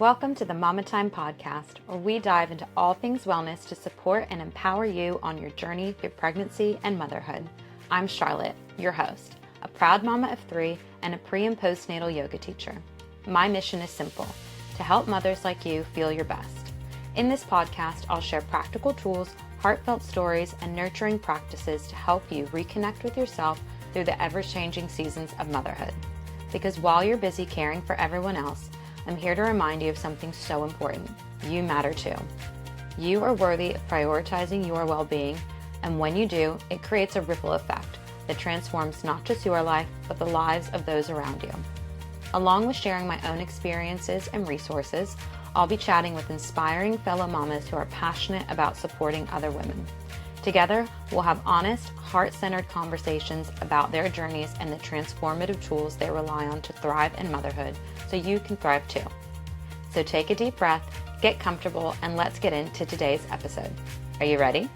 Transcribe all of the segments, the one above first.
Welcome to the Mama Time podcast, where we dive into all things wellness to support and empower you on your journey through pregnancy and motherhood. I'm Charlotte, your host, a proud mama of 3 and a pre- and postnatal yoga teacher. My mission is simple, to help mothers like you feel your best. In this podcast, I'll share practical tools, heartfelt stories, and nurturing practices to help you reconnect with yourself through the ever-changing seasons of motherhood. Because while you're busy caring for everyone else, I'm here to remind you of something so important. You matter too. You are worthy of prioritizing your well-being, and when you do, it creates a ripple effect that transforms not just your life, but the lives of those around you. Along with sharing my own experiences and resources, I'll be chatting with inspiring fellow mamas who are passionate about supporting other women. Together, we'll have honest, heart-centered conversations about their journeys and the transformative tools they rely on to thrive in motherhood so you can thrive too. So take a deep breath, get comfortable, and let's get into today's episode. Are you ready?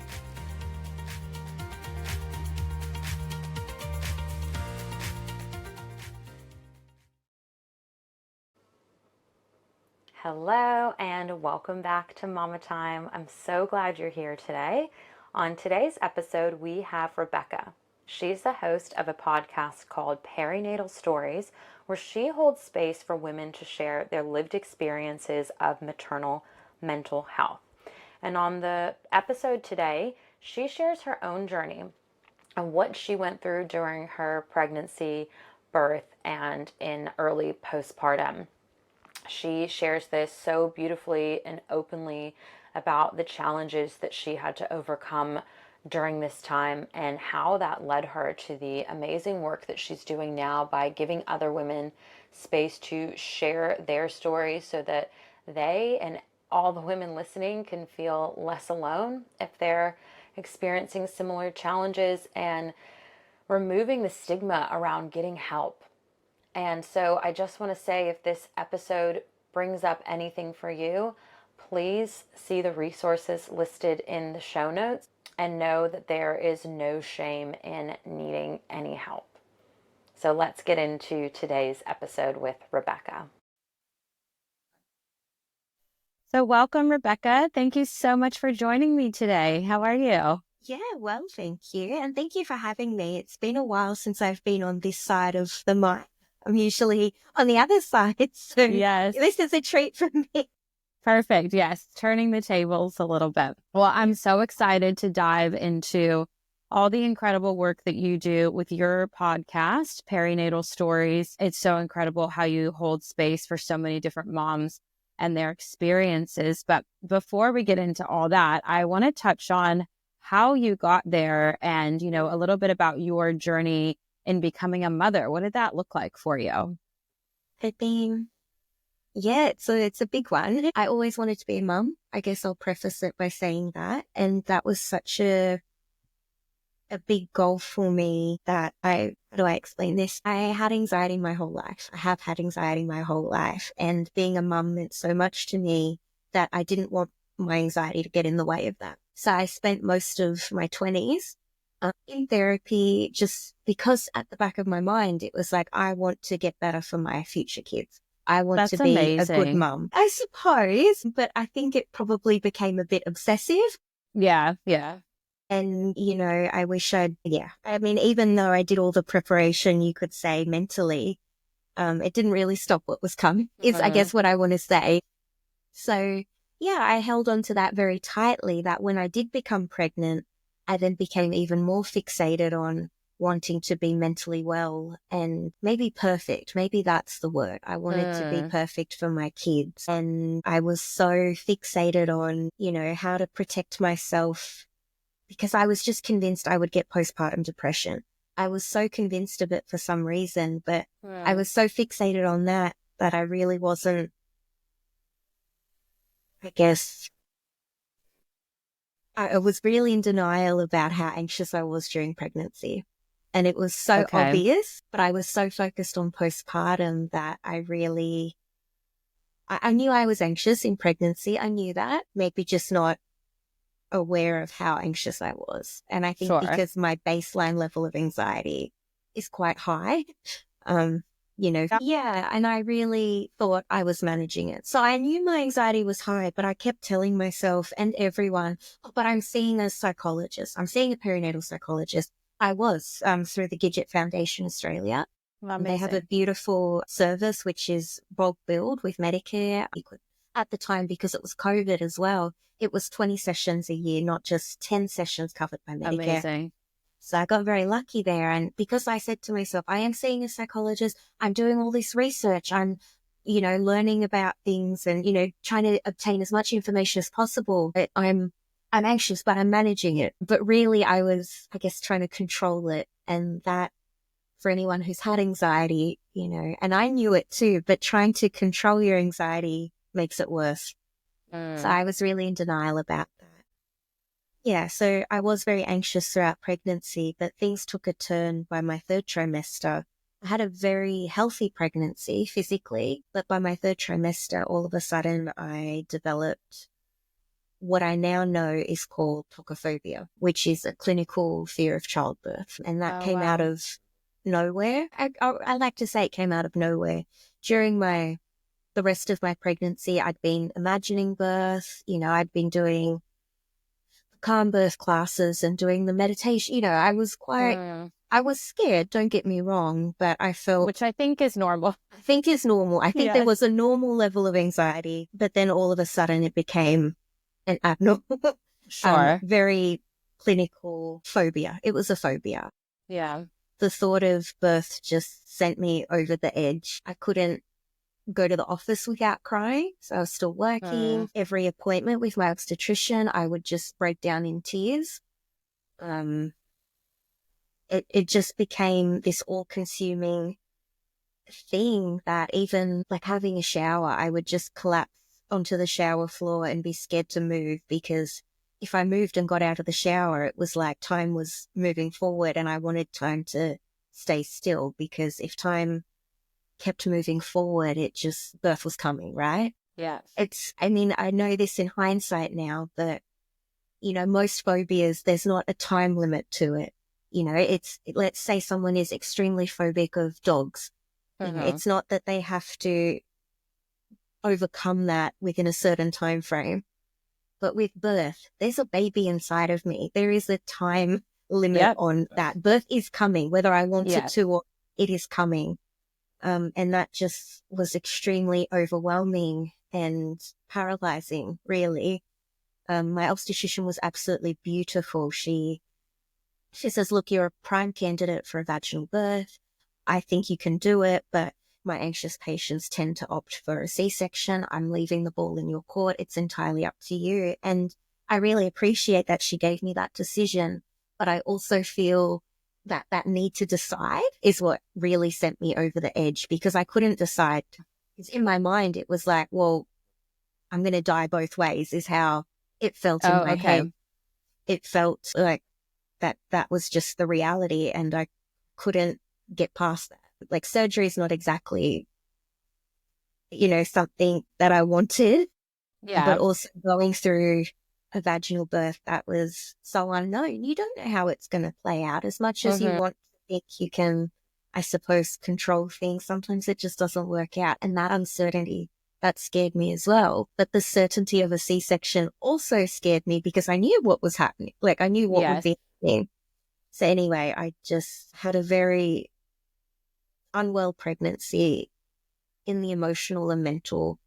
Hello and welcome back to Mama Time. I'm so glad you're here today. On today's episode, we have Rebecca. She's the host of a podcast called Perinatal Stories, where she holds space for women to share their lived experiences of maternal mental health. And on the episode today, she shares her own journey and what she went through during her pregnancy, birth, and in early postpartum. She shares this so beautifully and openly about the challenges that she had to overcome during this time and how that led her to the amazing work that she's doing now by giving other women space to share their stories so that they and all the women listening can feel less alone if they're experiencing similar challenges, and removing the stigma around getting help. And so I just want to say, if this episode brings up anything for you, please see the resources listed in the show notes and know that there is no shame in needing any help. So let's get into today's episode with Rebecca. So welcome, Rebecca. Thank you so much for joining me today. How are you? Yeah, well, thank you. And thank you for having me. It's been a while since I've been on this side of the mic. I'm usually on the other side, so Yes. This is a treat for me. Perfect. Yes. Turning the tables a little bit. Well, I'm so excited to dive into all the incredible work that you do with your podcast, Perinatal Stories. It's so incredible how you hold space for so many different moms and their experiences. But before we get into all that, I want to touch on how you got there and, a little bit about your journey in becoming a mother. What did that look like for you? It's a big one. I always wanted to be a mum. I guess I'll preface it by saying that. And that was such a big goal for me that how do I explain this? I had anxiety my whole life. I have had anxiety my whole life. And being a mum meant so much to me that I didn't want my anxiety to get in the way of that. So I spent most of my 20s in therapy, just because at the back of my mind, it was like, I want to get better for my future kids. I want to be amazing. A good mum, I suppose, but I think it probably became a bit obsessive. Yeah. And, I wish even though I did all the preparation, you could say mentally, it didn't really stop what was coming, is I guess what I want to say. So, yeah, I held on to that very tightly, that when I did become pregnant, I then became even more fixated on wanting to be mentally well and maybe perfect. Maybe that's the word. I wanted to be perfect for my kids. And I was so fixated on, how to protect myself, because I was just convinced I would get postpartum depression. I was so convinced of it for some reason, but I was so fixated on that I really wasn't, I was really in denial about how anxious I was during pregnancy. And it was so obvious, but I was so focused on postpartum that I knew I was anxious in pregnancy. I knew that, maybe just not aware of how anxious I was. And I think because my baseline level of anxiety is quite high, Yeah. And I really thought I was managing it. So I knew my anxiety was high, but I kept telling myself and everyone, oh, but I'm seeing a psychologist. I'm seeing a perinatal psychologist. I was through the Gidget Foundation Australia. They have a Amazing. beautiful service, which is bulk billed with Medicare. At the time, because it was COVID as well, it was 20 sessions a year, not just 10 sessions covered by Medicare. Amazing. So I got very lucky there. And because I said to myself, I am seeing a psychologist, I'm doing all this research, I'm, learning about things and, trying to obtain as much information as possible. I'm anxious, but I'm managing it. But really I was, I guess, trying to control it. And that, for anyone who's had anxiety, and I knew it too, but trying to control your anxiety makes it worse. So I was really in denial about that. Yeah, so I was very anxious throughout pregnancy, but things took a turn by my third trimester. I had a very healthy pregnancy physically, but by my third trimester, all of a sudden I developed what I now know is called tokophobia, which is a clinical fear of childbirth. And that Oh, came out wow. of nowhere. I like to say it came out of nowhere. During the rest of my pregnancy, I'd been imagining birth, I'd been doing calm birth classes and doing the meditation. I was scared, don't get me wrong, but I felt, Which I think is normal. I think is normal. I think there Yes. was a normal level of anxiety, but then all of a sudden it became an abnormal, Sure. very clinical phobia. It was a phobia. Yeah. The thought of birth just sent me over the edge. I couldn't go to the office without crying. So I was still working. Every appointment with my obstetrician, I would just break down in tears. It just became this all-consuming thing that even like having a shower, I would just collapse onto the shower floor and be scared to move, because if I moved and got out of the shower, it was like time was moving forward and I wanted time to stay still, because if time kept moving forward, birth was coming, right? Yes. I know this in hindsight now, but, most phobias, there's not a time limit to it. Let's say someone is extremely phobic of dogs. It's not that they have to overcome that within a certain time frame. But with birth, there's a baby inside of me. There is a time limit on that. Birth is coming, whether I want it to or it is coming. And that just was extremely overwhelming and paralyzing, really. My obstetrician was absolutely beautiful. She says, look, you're a prime candidate for a vaginal birth. I think you can do it, but my anxious patients tend to opt for a C-section. I'm leaving the ball in your court. It's entirely up to you. And I really appreciate that she gave me that decision, but I also feel that need to decide is what really sent me over the edge, because I couldn't decide. Because in my mind, it was like, well, I'm going to die both ways is how it felt in my head. It felt like that was just the reality, and I couldn't get past that. Like, surgery is not exactly, something that I wanted, but also going through a vaginal birth that was so unknown. You don't know how it's going to play out. As much as you want to think you can, I suppose, control things, sometimes it just doesn't work out. And that uncertainty, that scared me as well. But the certainty of a C-section also scared me, because I knew what was happening. Like, I knew what would be happening. So anyway, I just had a very unwell pregnancy in the emotional and mental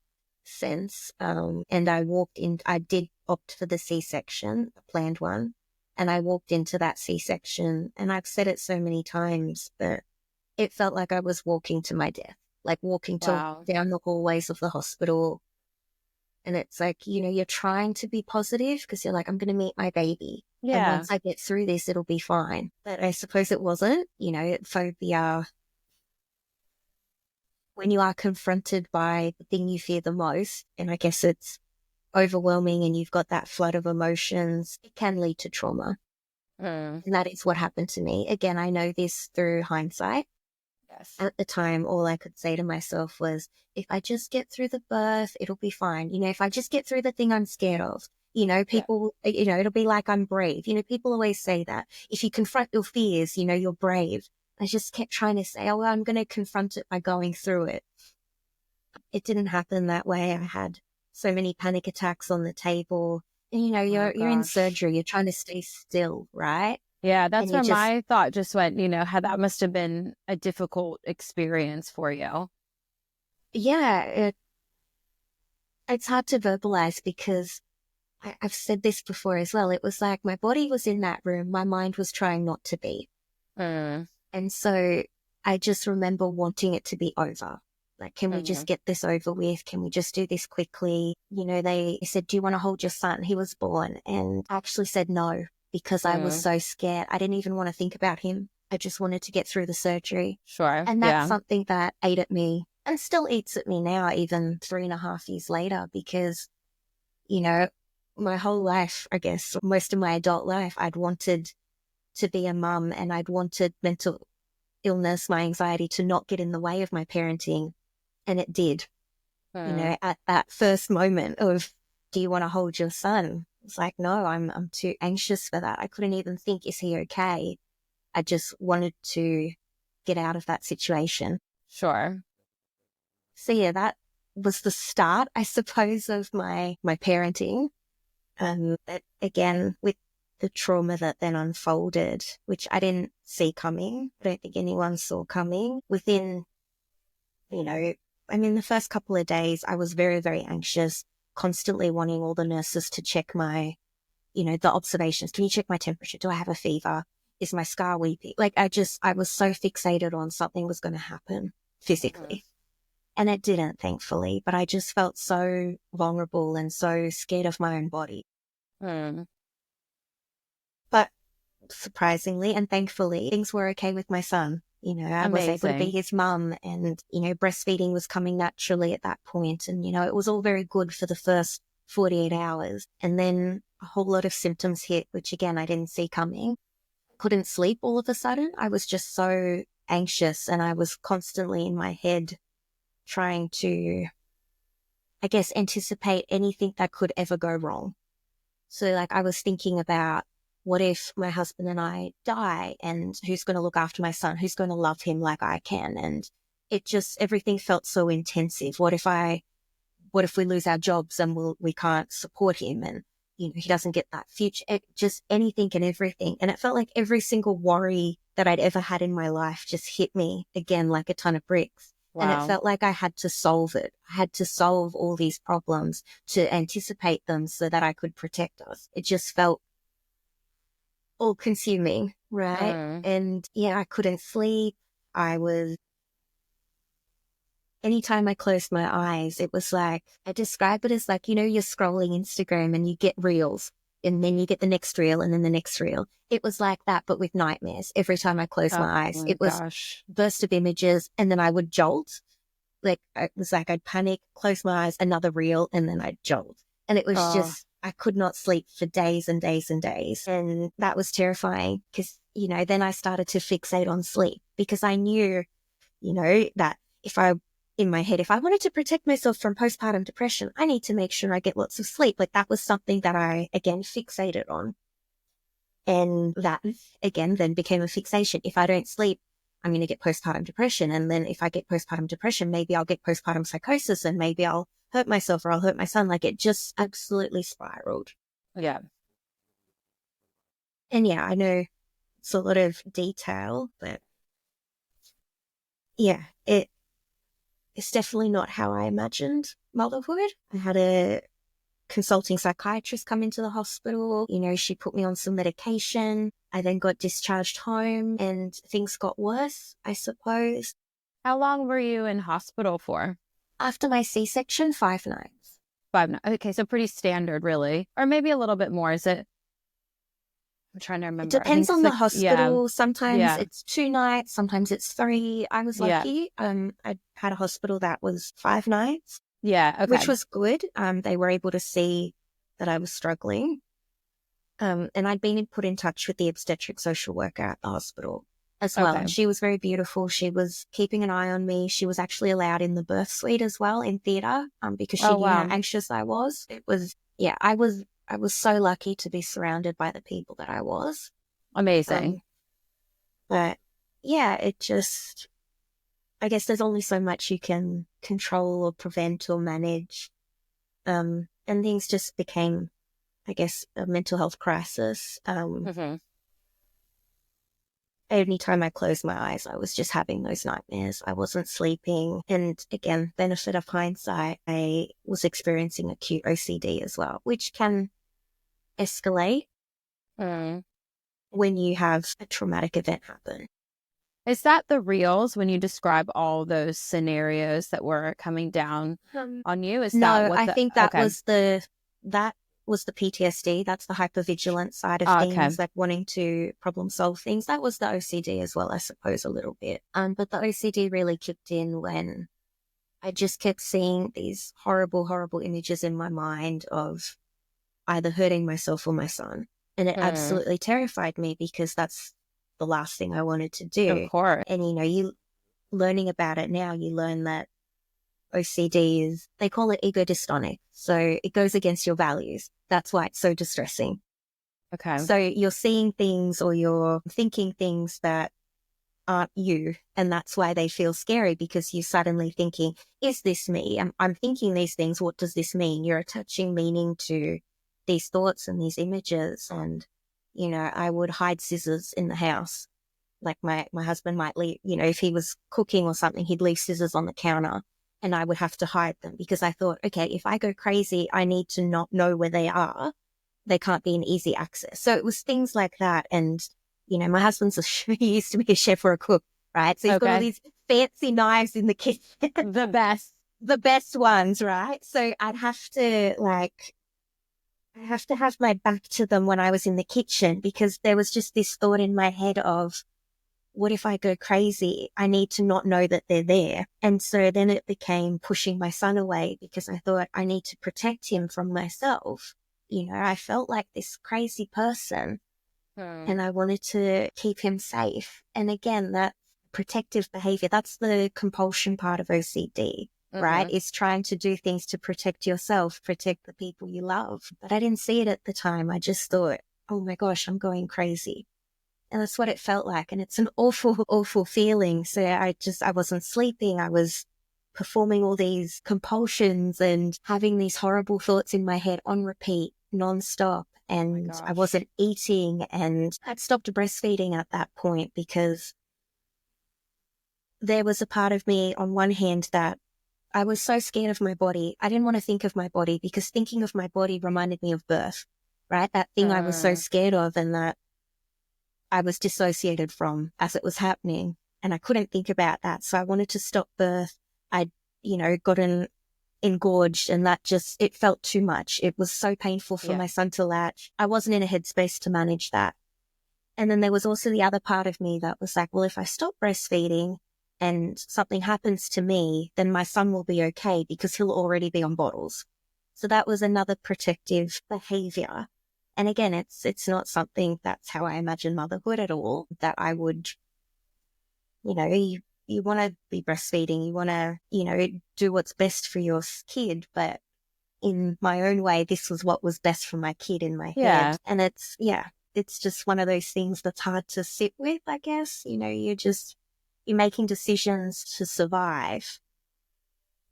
sense. And I did opt for the C-section, a planned one. And I walked into that C-section, and I've said it so many times, but it felt like I was walking to my death, like walking down the hallways of the hospital. And it's like, you're trying to be positive because you're like, I'm going to meet my baby. Yeah. And once I get through this, it'll be fine. But I suppose it wasn't, phobia. When you are confronted by the thing you fear the most, and I guess it's overwhelming and you've got that flood of emotions, it can lead to trauma. And that is what happened to me. Again, I know this through hindsight. Yes. At the time, all I could say to myself was, if I just get through the birth, it'll be fine. If I just get through the thing I'm scared of, people, it'll be like I'm brave. People always say that. If you confront your fears, you're brave. I just kept trying to say, oh, well, I'm going to confront it by going through it. It didn't happen that way. I had so many panic attacks on the table. And, you know, you're in surgery, you're trying to stay still, right? Yeah, that's And you where just, my thought just went, you know, how that must have been a difficult experience for you. yeah, it's hard to verbalize because I've said this before as well. It was like my body was in that room. My mind was trying not to be. Mm. And so I just remember wanting it to be over. Like, can we just get this over with? Can we just do this quickly? You know, they said, do you want to hold your son? He was born. And I actually said no because I was so scared. I didn't even want to think about him. I just wanted to get through the surgery. Sure. And that's something that ate at me and still eats at me now, even 3.5 years later, because, you know, my whole life, I guess, most of my adult life, I'd wanted to be a mum and I'd wanted mental illness, my anxiety to not get in the way of my parenting. And it did. You know, at that first moment of, do you want to hold your son? It's like, no, I'm too anxious for that. I couldn't even think, is he okay? I just wanted to get out of that situation. Sure. So yeah, that was the start, I suppose, of my parenting. But again, with the trauma that then unfolded, which I didn't see coming, I don't think anyone saw coming. Within, you know, I mean, the first couple of days, I was very, very anxious, constantly wanting all the nurses to check my, you know, the observations. Can you check my temperature? Do I have a fever? Is my scar weeping? Like, I was so fixated on something was going to happen physically. And it didn't, thankfully, but I just felt so vulnerable and so scared of my own body. But surprisingly and thankfully, things were okay with my son. You know, I was able to be his mum and, you know, breastfeeding was coming naturally at that point. And, you know, it was all very good for the first 48 hours. And then a whole lot of symptoms hit, which again, I didn't see coming. Couldn't sleep all of a sudden. I was just so anxious and I was constantly in my head trying to, I guess, anticipate anything that could ever go wrong. So like I was thinking about, what if my husband and I die and who's going to look after my son? Who's going to love him like I can? And it just, everything felt so intensive. What if we lose our jobs and we can't support him and, you know, he doesn't get that future, just anything and everything. And it felt like every single worry that I'd ever had in my life just hit me again like a ton of bricks. Wow. And it felt like I had to solve it. I had to solve all these problems to anticipate them so that I could protect us. It just felt all consuming, right? And yeah, I couldn't sleep. Anytime I closed my eyes, it was like, I describe it as like, you know, you're scrolling Instagram and you get reels and then you get the next reel and then the next reel. It was like that, but with nightmares. Every time I closed my eyes, it was burst of images and then I would jolt. Like, it was like I'd panic, close my eyes, another reel, and then I'd jolt. And it was just, I could not sleep for days and days and days. And that was terrifying because, you know, then I started to fixate on sleep because I knew, you know, that in my head, if I wanted to protect myself from postpartum depression, I need to make sure I get lots of sleep. Like that was something that I, again, fixated on. And that, again, then became a fixation. If I don't sleep, I'm going to get postpartum depression. And then if I get postpartum depression, maybe I'll get postpartum psychosis and maybe I'll hurt myself or I'll hurt my son. Like it just absolutely spiraled. Yeah. And yeah, I know it's a lot of detail, but yeah, it's definitely not how I imagined motherhood. I had a consulting psychiatrist come into the hospital. You know, she put me on some medication. I then got discharged home and things got worse, I suppose. How long were you in hospital for? After my C-section, 5 nights. 5 nights. Okay, so pretty standard, really. Or maybe a little bit more. Is it? I'm trying to remember. It depends on the hospital. Yeah. Sometimes it's 2 nights, sometimes it's 3. I was lucky. I had a hospital that was 5 nights. Yeah, okay. Which was good. They were able to see that I was struggling. And I'd been put in touch with the obstetric social worker at the hospital as well. Okay. And she was very beautiful. She was keeping an eye on me. She was actually allowed in the birth suite as well in theatre because she knew how anxious I was. It was, yeah, I was so lucky to be surrounded by the people that I was. Amazing. But yeah, it just, I guess there's only so much you can control or prevent or manage. And things just became, I guess, a mental health crisis. Mm-hmm. Anytime I closed my eyes, I was just having those nightmares. I wasn't sleeping. And again, benefit of hindsight, I was experiencing acute OCD as well, which can escalate Mm. when you have a traumatic event happen. Is that the reels when you describe all those scenarios that were coming down on you? Is that No, what I the think that okay? was the PTSD. That's the hypervigilance side of Okay. things, like wanting to problem solve things. That was the OCD as well, I suppose, a little bit. But the OCD really kicked in when I just kept seeing these horrible, horrible images in my mind of either hurting myself or my son. And it Mm. absolutely terrified me because that's the last thing I wanted to Of do. course. And, you learning about it now, you learn that OCD is, they call it ego dystonic. So it goes against your values. That's why it's so distressing. Okay. So you're seeing things or you're thinking things that aren't you. And that's why they feel scary, because you're suddenly thinking, is this me? I'm thinking these things. What does this mean? You're attaching meaning to these thoughts and these images. And, I would hide scissors in the house. Like my husband might leave, if he was cooking or something, he'd leave scissors on the counter and I would have to hide them because I thought, okay, if I go crazy, I need to not know where they are. They can't be in easy access. So it was things like that. And, my husband's he used to be a chef or a cook, right? So he's got all Okay. these fancy knives in the kitchen, The best. the best ones, right? So I have to have my back to them when I was in the kitchen because there was just this thought in my head of, what if I go crazy? I need to not know that they're there. And so then it became pushing my son away because I thought I need to protect him from myself. I felt like this crazy person and I wanted to keep him safe. And again, that protective behavior, that's the compulsion part of OCD, right? Is trying to do things to protect yourself, protect the people you love. But I didn't see it at the time. I just thought, oh my gosh, I'm going crazy. And that's what it felt like. And it's an awful, awful feeling. So I wasn't sleeping. I was performing all these compulsions and having these horrible thoughts in my head on repeat, nonstop. And I wasn't eating, and I'd stopped breastfeeding at that point because there was a part of me on one hand that I was so scared of my body. I didn't want to think of my body because thinking of my body reminded me of birth, right? That thing I was so scared of and that I was dissociated from as it was happening, and I couldn't think about that. So I wanted to stop birth. I'd, gotten engorged, and that just, it felt too much. It was so painful for my son to latch. I wasn't in a headspace to manage that. And then there was also the other part of me that was like, well, if I stop breastfeeding and something happens to me, then my son will be okay because he'll already be on bottles. So that was another protective behavior. And again, it's not something that's how I imagine motherhood at all, that I would, you want to be breastfeeding, you want to, do what's best for your kid. But in my own way, this was what was best for my kid in my head. And it's just one of those things that's hard to sit with, I guess. You're making decisions to survive.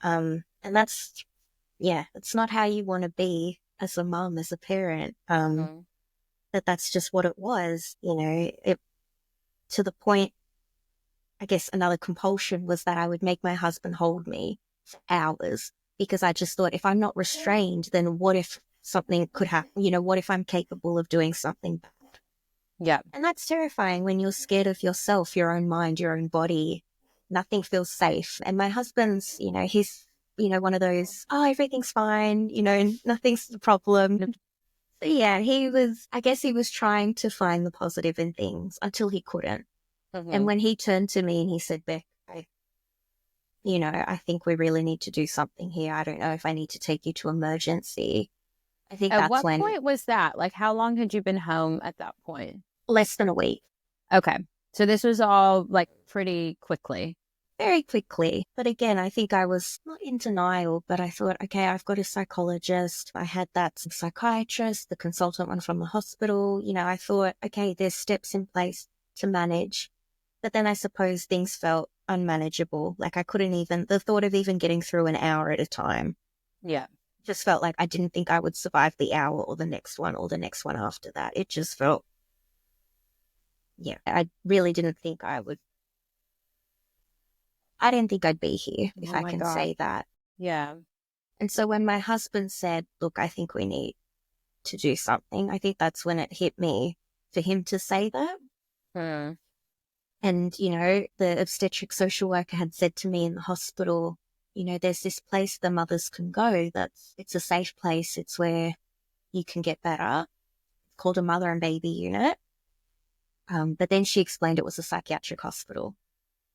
And that's, it's not how you want to be as a mom, as a parent. But that's just what it was, it, to the point, I guess another compulsion was that I would make my husband hold me for hours because I just thought if I'm not restrained, then what if something could happen? What if I'm capable of doing something bad? Yeah. And that's terrifying when you're scared of yourself, your own mind, your own body. Nothing feels safe. And my husband's, he's, one of those, oh, everything's fine, nothing's the problem. So yeah, I guess he was trying to find the positive in things until he couldn't. And when he turned to me and he said, Beck, I think we really need to do something here. I don't know if I need to take you to emergency. I think At that's what when, point was that? Like, how long had you been home at that point? less than a week. Okay. So this was all like pretty quickly. Very quickly. But again, I think I was not in denial, but I thought, okay, I've got a psychologist. I had that psychiatrist, the consultant one from the hospital. I thought, okay, there's steps in place to manage. But then I suppose things felt unmanageable. Like I couldn't even, the thought of even getting through an hour at a time Yeah. just felt like I didn't think I would survive the hour or the next one or the next one after that. It just felt, yeah, I really didn't think I would. I didn't think I'd be here, if Oh I my can God. say that. Yeah. And so when my husband said, look, I think we need to do something, I think that's when it hit me for him to say that. Hmm. And, you know, the obstetric social worker had said to me in the hospital, you know, there's this place the mothers can go it's a safe place. It's where you can get better. It's called a mother and baby unit. But then she explained it was a psychiatric hospital.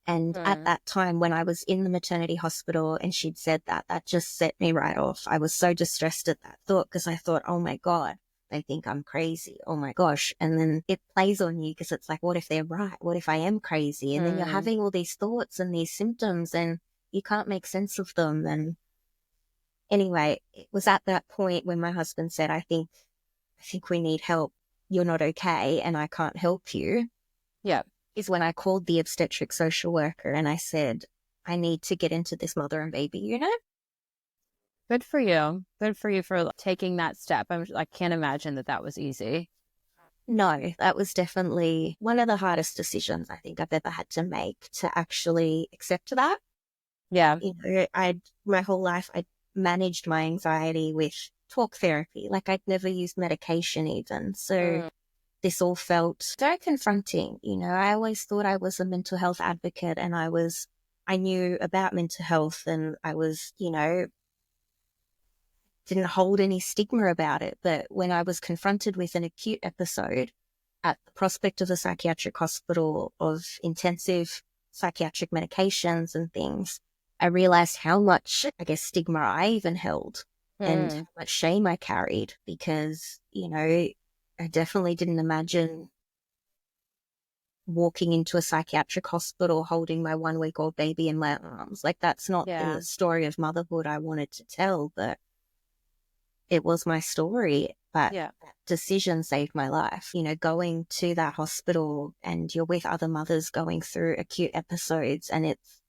And at that time, when I was in the maternity hospital and she'd said that, that just set me right off. I was so distressed at that thought because I thought, oh my God, they think I'm crazy. Oh my gosh. And then it plays on you because it's like, what if they're right? What if I am crazy? And then you're having all these thoughts and these symptoms and you can't make sense of them. And anyway, it was at that point when my husband said, I think we need help. You're not okay and I can't help you. Yeah. Is when I called the obstetric social worker and I said, I need to get into this mother and baby unit. Good for you. Good for you for taking that step. I can't imagine that was easy. No, that was definitely one of the hardest decisions I think I've ever had to make, to actually accept that. Yeah. You know, my whole life, I managed my anxiety with talk therapy. Like I'd never used medication even. So this all felt very confronting. You know, I always thought I was a mental health advocate and I knew about mental health and I was, you know, didn't hold any stigma about it. But when I was confronted with an acute episode at the prospect of a psychiatric hospital of intensive psychiatric medications and things, I realized how much, I guess, stigma I even held and how much shame I carried because, you know, I definitely didn't imagine walking into a psychiatric hospital holding my 1-week-old baby in my arms. Like that's not Yeah. the story of motherhood I wanted to tell, but it was my story. But Yeah. that decision saved my life. You know, going to that hospital and you're with other mothers going through acute episodes and it's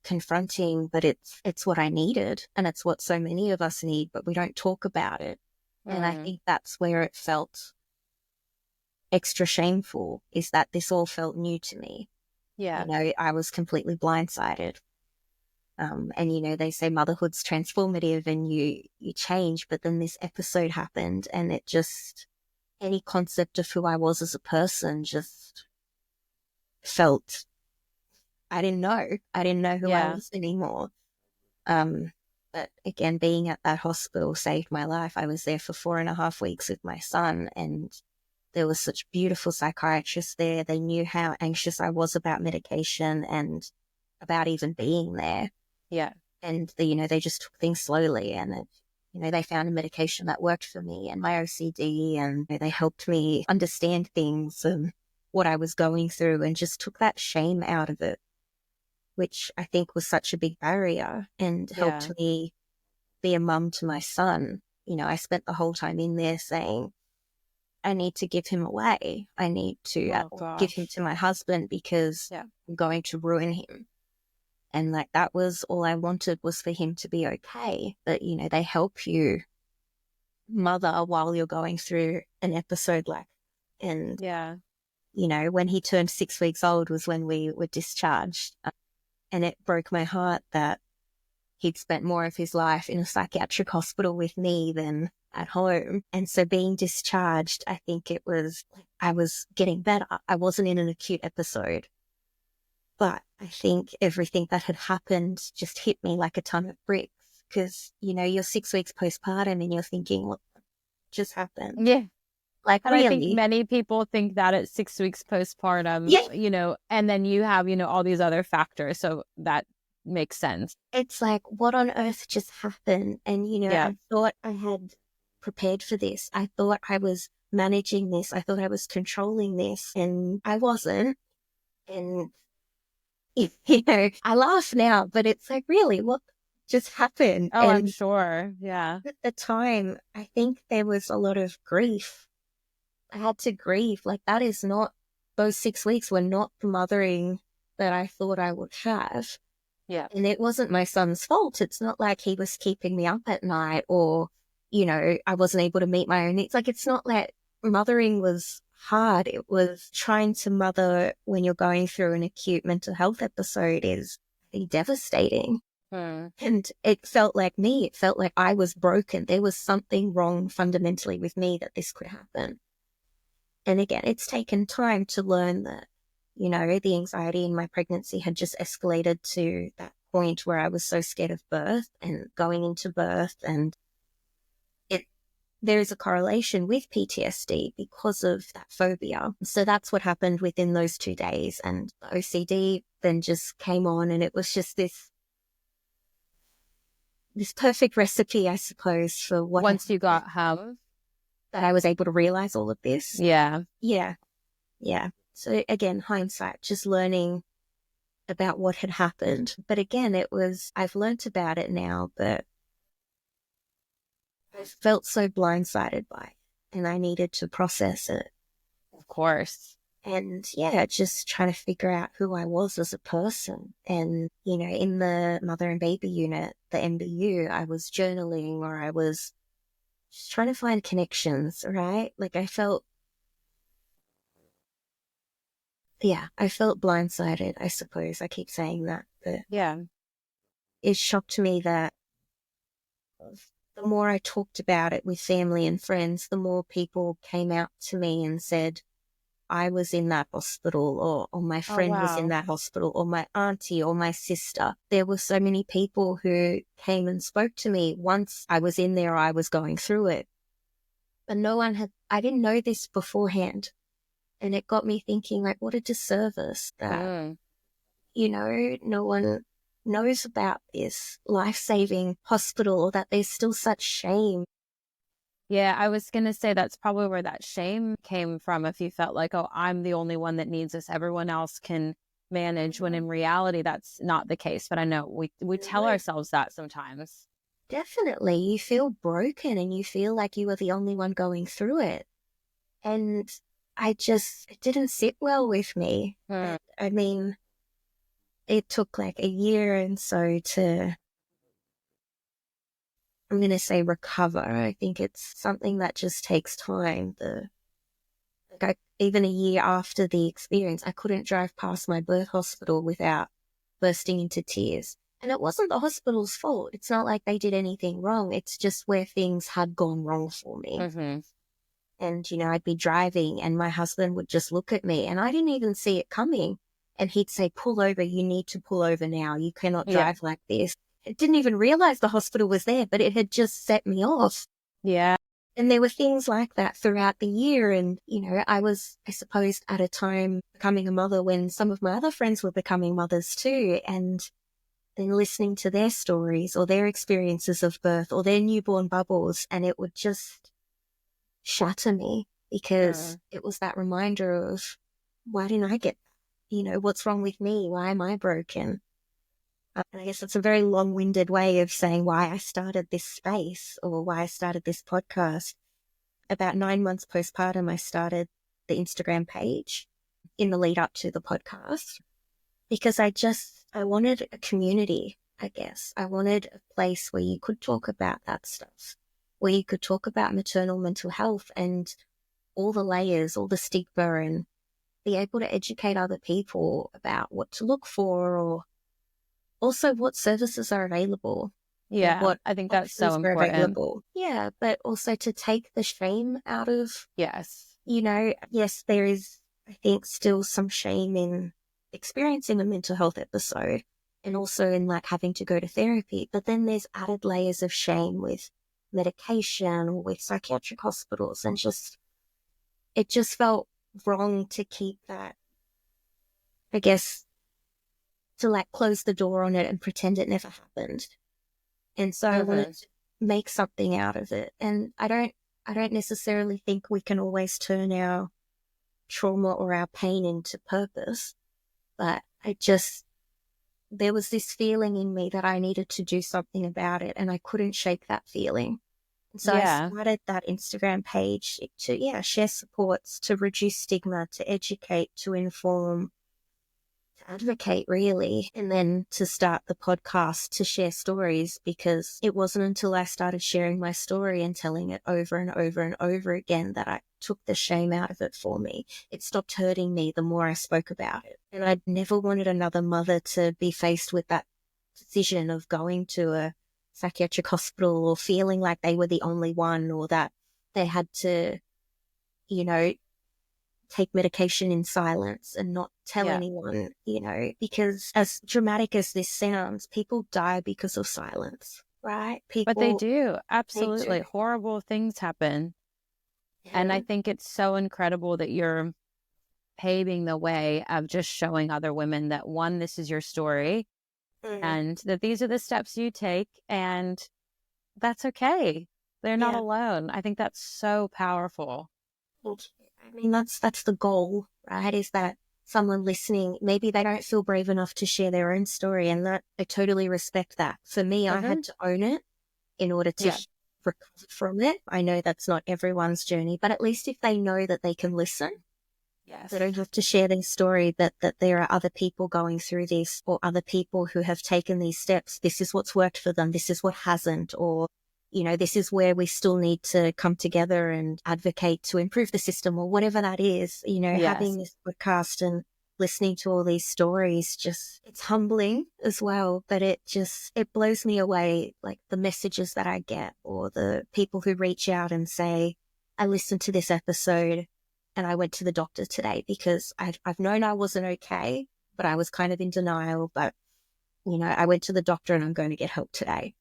confronting, but it's what I needed and it's what so many of us need, but we don't talk about it. And I think that's where it felt extra shameful, is that this all felt new to me. Yeah. You know, I was completely blindsided. And, you know, they say motherhood's transformative and you change, but then this episode happened and it just, any concept of who I was as a person just felt, I didn't know who I was anymore. But again, being at that hospital saved my life. I was there for 4.5 weeks with my son and there was such beautiful psychiatrists there. They knew how anxious I was about medication and about even being there. Yeah. And you know, they just took things slowly and you know, they found a medication that worked for me and my OCD and you know, they helped me understand things and what I was going through and just took that shame out of it, which I think was such a big barrier and helped me be a mum to my son. You know, I spent the whole time in there saying, I need to give him away. I need to give him to my husband because I'm going to ruin him. And like that was all I wanted, was for him to be okay. But, you know, they help you mother while you're going through an episode like, and, you know, when he turned 6 weeks old was when we were discharged. And it broke my heart that he'd spent more of his life in a psychiatric hospital with me than at home. And so being discharged, I think I was getting better. I wasn't in an acute episode. But I think everything that had happened just hit me like a ton of bricks because, you know, you're 6 weeks postpartum and you're thinking, what just happened? Yeah. Like, And really? I think many people think that at 6 weeks postpartum, you know, and then you have, you know, all these other factors. So that makes sense. It's like, what on earth just happened? And, you know, I thought I had prepared for this. I thought I was managing this. I thought I was controlling this and I wasn't. And you know, I laugh now, but it's like, really, what just happened? Oh, and I'm sure. Yeah. At the time, I think there was a lot of grief. I had to grieve. Like, that is not those 6 weeks were not the mothering that I thought I would have. Yeah. And it wasn't my son's fault. It's not like he was keeping me up at night or, you know, I wasn't able to meet my own needs. Like, it's not like mothering was hard. It was trying to mother when you're going through an acute mental health episode is devastating. And it felt like me. It felt like I was broken. There was something wrong fundamentally with me that this could happen. And again, it's taken time to learn that, you know, the anxiety in my pregnancy had just escalated to that point where I was so scared of birth and going into birth. And there is a correlation with PTSD because of that phobia. So that's what happened within those 2 days. And the OCD then just came on, and it was just this perfect recipe, I suppose, for what once you got home, that I was able to realize all of this. Yeah. So again, hindsight, just learning about what had happened. But again, I've learnt about it now, but I felt so blindsided by it, and I needed to process it. Of course. And just trying to figure out who I was as a person. And, you know, in the mother and baby unit, the MBU, I was journaling, or I was just trying to find connections, right? Like I felt blindsided, I suppose. I keep saying that, but yeah, it shocked me that the more I talked about it with family and friends, the more people came out to me and said, I was in that hospital, or my friend was in that hospital, or my auntie or my sister. There were so many people who came and spoke to me once I was in there, I was going through it. But I didn't know this beforehand. And it got me thinking, like, what a disservice that, you know, no one knows about this life-saving hospital, or that there's still such shame. Yeah, I was going to say that's probably where that shame came from. If you felt like, oh, I'm the only one that needs this, everyone else can manage, when in reality, that's not the case. But I know we tell ourselves that sometimes. Definitely. You feel broken and you feel like you are the only one going through it. And it didn't sit well with me. I mean, it took like a year and so to, I'm going to say, recover. I think it's something that just takes time. Even a year after the experience, I couldn't drive past my birth hospital without bursting into tears. And it wasn't the hospital's fault. It's not like they did anything wrong. It's just where things had gone wrong for me. And, you know, I'd be driving and my husband would just look at me, and I didn't even see it coming. And he'd say, pull over, you need to pull over now. You cannot drive like this. I didn't even realize the hospital was there, but it had just set me off. Yeah. And there were things like that throughout the year. And, you know, I was, I suppose, at a time becoming a mother when some of my other friends were becoming mothers too. And then listening to their stories or their experiences of birth or their newborn bubbles. And it would just shatter me, because it was that reminder of, why didn't I get, you know, what's wrong with me? Why am I broken? And I guess it's a very long-winded way of saying why I started this space, or why I started this podcast. About 9 months postpartum, I started the Instagram page in the lead up to the podcast, because I wanted a community, I guess. I wanted a place where you could talk about that stuff, where you could talk about maternal mental health and all the layers, all the stigma, and be able to educate other people about what to look for, or also what services are available. Yeah, I think that's so important. Yeah, but also to take the shame out of, yes, you know, yes, there is, I think, still some shame in experiencing a mental health episode, and also in like having to go to therapy. But then there's added layers of shame with medication or with psychiatric hospitals, and it just felt wrong to keep that, I guess, to like close the door on it and pretend it never happened. And so I wanted to make something out of it. And I don't necessarily think we can always turn our trauma or our pain into purpose, but there was this feeling in me that I needed to do something about it, and I couldn't shake that feeling. So I Yeah. started that Instagram page to, share supports, to reduce stigma, to educate, to inform, to advocate, really. And then to start the podcast to share stories, because it wasn't until I started sharing my story and telling it over and over and over again that I took the shame out of it for me. It stopped hurting me the more I spoke about it. And I never wanted another mother to be faced with that decision of going to a psychiatric hospital or feeling like they were the only one, or that they had to, take medication in silence and not tell Yeah. anyone, because as dramatic as this sounds, people die because of silence, right? But they People, do. they do. Absolutely. Horrible things happen. And I Yeah. think it's so incredible that you're paving the way of just showing other women that, one, this is your story, Mm. and that these are the steps you take, and that's okay. They're not Yeah. alone. I think that's so powerful. I mean, that's the goal, right? Is that someone listening, maybe they don't feel brave enough to share their own story, and that I totally respect that. For me, I Hmm. had to own it in order to Yeah. recover from it. I know that's not everyone's journey, but at least if they know that they can listen, Yes. they don't have to share their story, that there are other people going through this, or other people who have taken these steps. This is what's worked for them. This is what hasn't. Or, this is where we still need to come together and advocate to improve the system, or whatever that is. Yes. Having this podcast and listening to all these stories, just, it's humbling as well, but it blows me away, like the messages that I get, or the people who reach out and say, I listened to this episode and I went to the doctor today because I've known I wasn't okay, but I was kind of in denial. But, I went to the doctor and I'm going to get help today.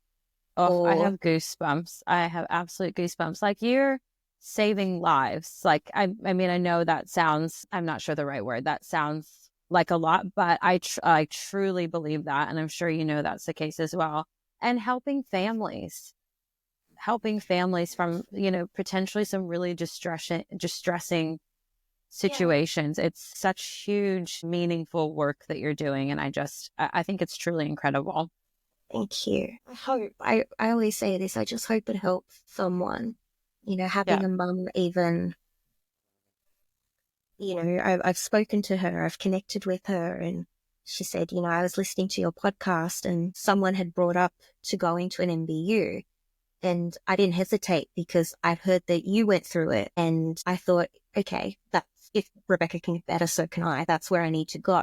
Oh, I Or, have goosebumps. I have absolute goosebumps. Like, you're saving lives. Like, I mean, I know that sounds, I'm not sure the right word. That sounds like a lot, but I truly believe that. And I'm sure that's the case as well. And helping families from, potentially some really distressing yeah, situations. It's such huge, meaningful work that you're doing. And I think it's truly incredible. thank you. I always say this, I just hope it helps someone, Yeah. having a mum even, I've spoken to her, I've connected with her, and she said, I was listening to your podcast and someone had brought up to going to an MBU. And I didn't hesitate because I've heard that you went through it. And I thought, okay, that's, if Rebecca can get better, so can I. That's where I need to go.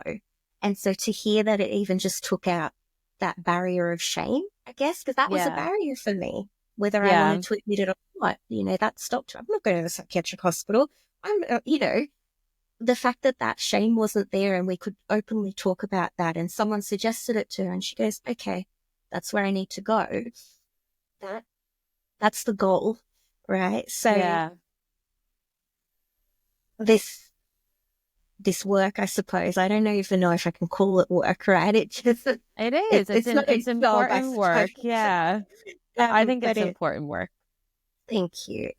And so to hear that it even just took out that barrier of shame, I guess, because that was a Yeah. barrier for me, whether I Yeah. wanted to admit it or not, that stopped. I'm not going to a psychiatric hospital. The fact that that shame wasn't there and we could openly talk about that, and someone suggested it to her and she goes, okay, that's where I need to go. That's the goal, right? So Yeah. this work, I suppose, I don't even know if I can call it work, right? It just, It is. it's not a It's job, I important suppose. work. Yeah. I think But it's important work. thank you.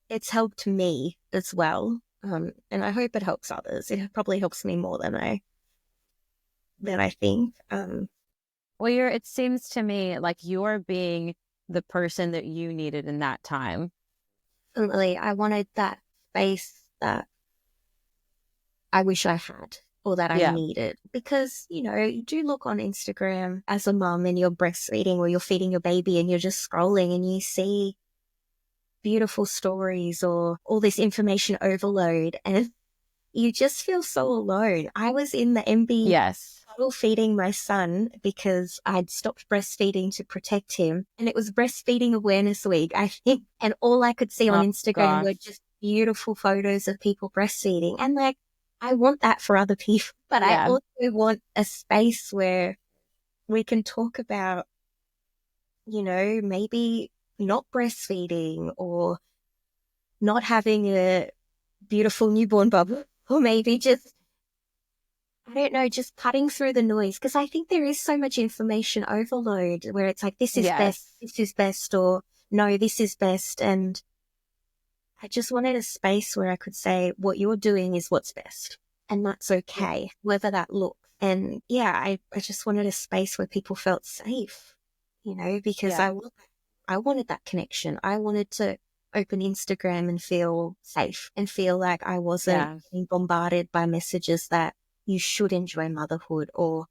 It's helped me as well. And I hope it helps others. It probably helps me more than I think. Well, it seems to me like you're being the person that you needed in that time. Definitely, I wanted that space that I wish I had, or that I Yeah. needed. Because, you do look on Instagram as a mum and you're breastfeeding or you're feeding your baby and you're just scrolling and you see beautiful stories or all this information overload and you just feel so alone. I was in the MB Yes. bottle feeding my son because I'd stopped breastfeeding to protect him. And it was Breastfeeding Awareness Week, I think. And all I could see on Oh, Instagram were gosh. just beautiful photos of people breastfeeding. And like, I want that for other people, but I Yeah. also want a space where we can talk about, maybe not breastfeeding or not having a beautiful newborn bubble, or maybe just, I don't know, just cutting through the noise. Because I think there is so much information overload where it's like, Yes. this is best, or no, this is best. And I just wanted a space where I could say, what you're doing is what's best. And that's Yeah. okay, whether that looks. And yeah, I just wanted a space where people felt safe, because Yeah. I wanted that connection. I wanted to open Instagram and feel safe and feel like I wasn't being bombarded by messages that you should enjoy motherhood, or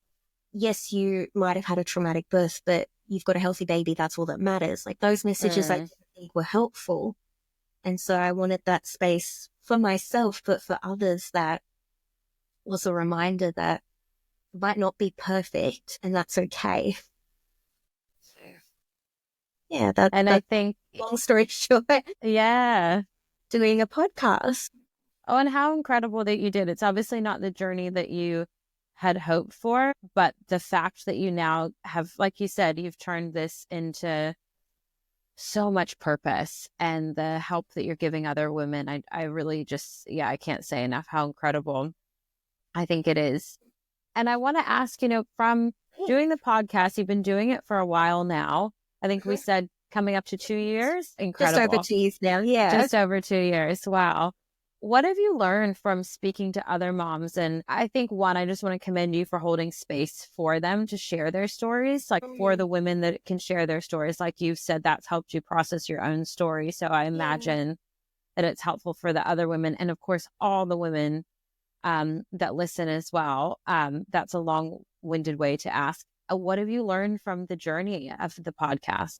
yes, you might have had a traumatic birth, but you've got a healthy baby. That's all that matters. Like those messages I didn't think were helpful. And so I wanted that space for myself, but for others that was a reminder that it might not be perfect and that's okay. So, yeah, And I think, long story short, yeah, doing a podcast. Oh, and how incredible that you did. It's obviously not the journey that you had hoped for, but the fact that you now have, like you said, you've turned this into so much purpose, and the help that you're giving other women. I really just, I can't say enough how incredible I think it is. And I want to ask, from doing the podcast, you've been doing it for a while now. I think we said coming up to 2 years. Incredible. Just over 2 years now. Yeah. Just over 2 years. Wow. What have you learned from speaking to other moms? And I think, one, I just want to commend you for holding space for them to share their stories, like for the women that can share their stories. Like you said, that's helped you process your own story. So I imagine that it's helpful for the other women. And of course, all the women that listen as well. That's a long-winded way to ask. What have you learned from the journey of the podcast?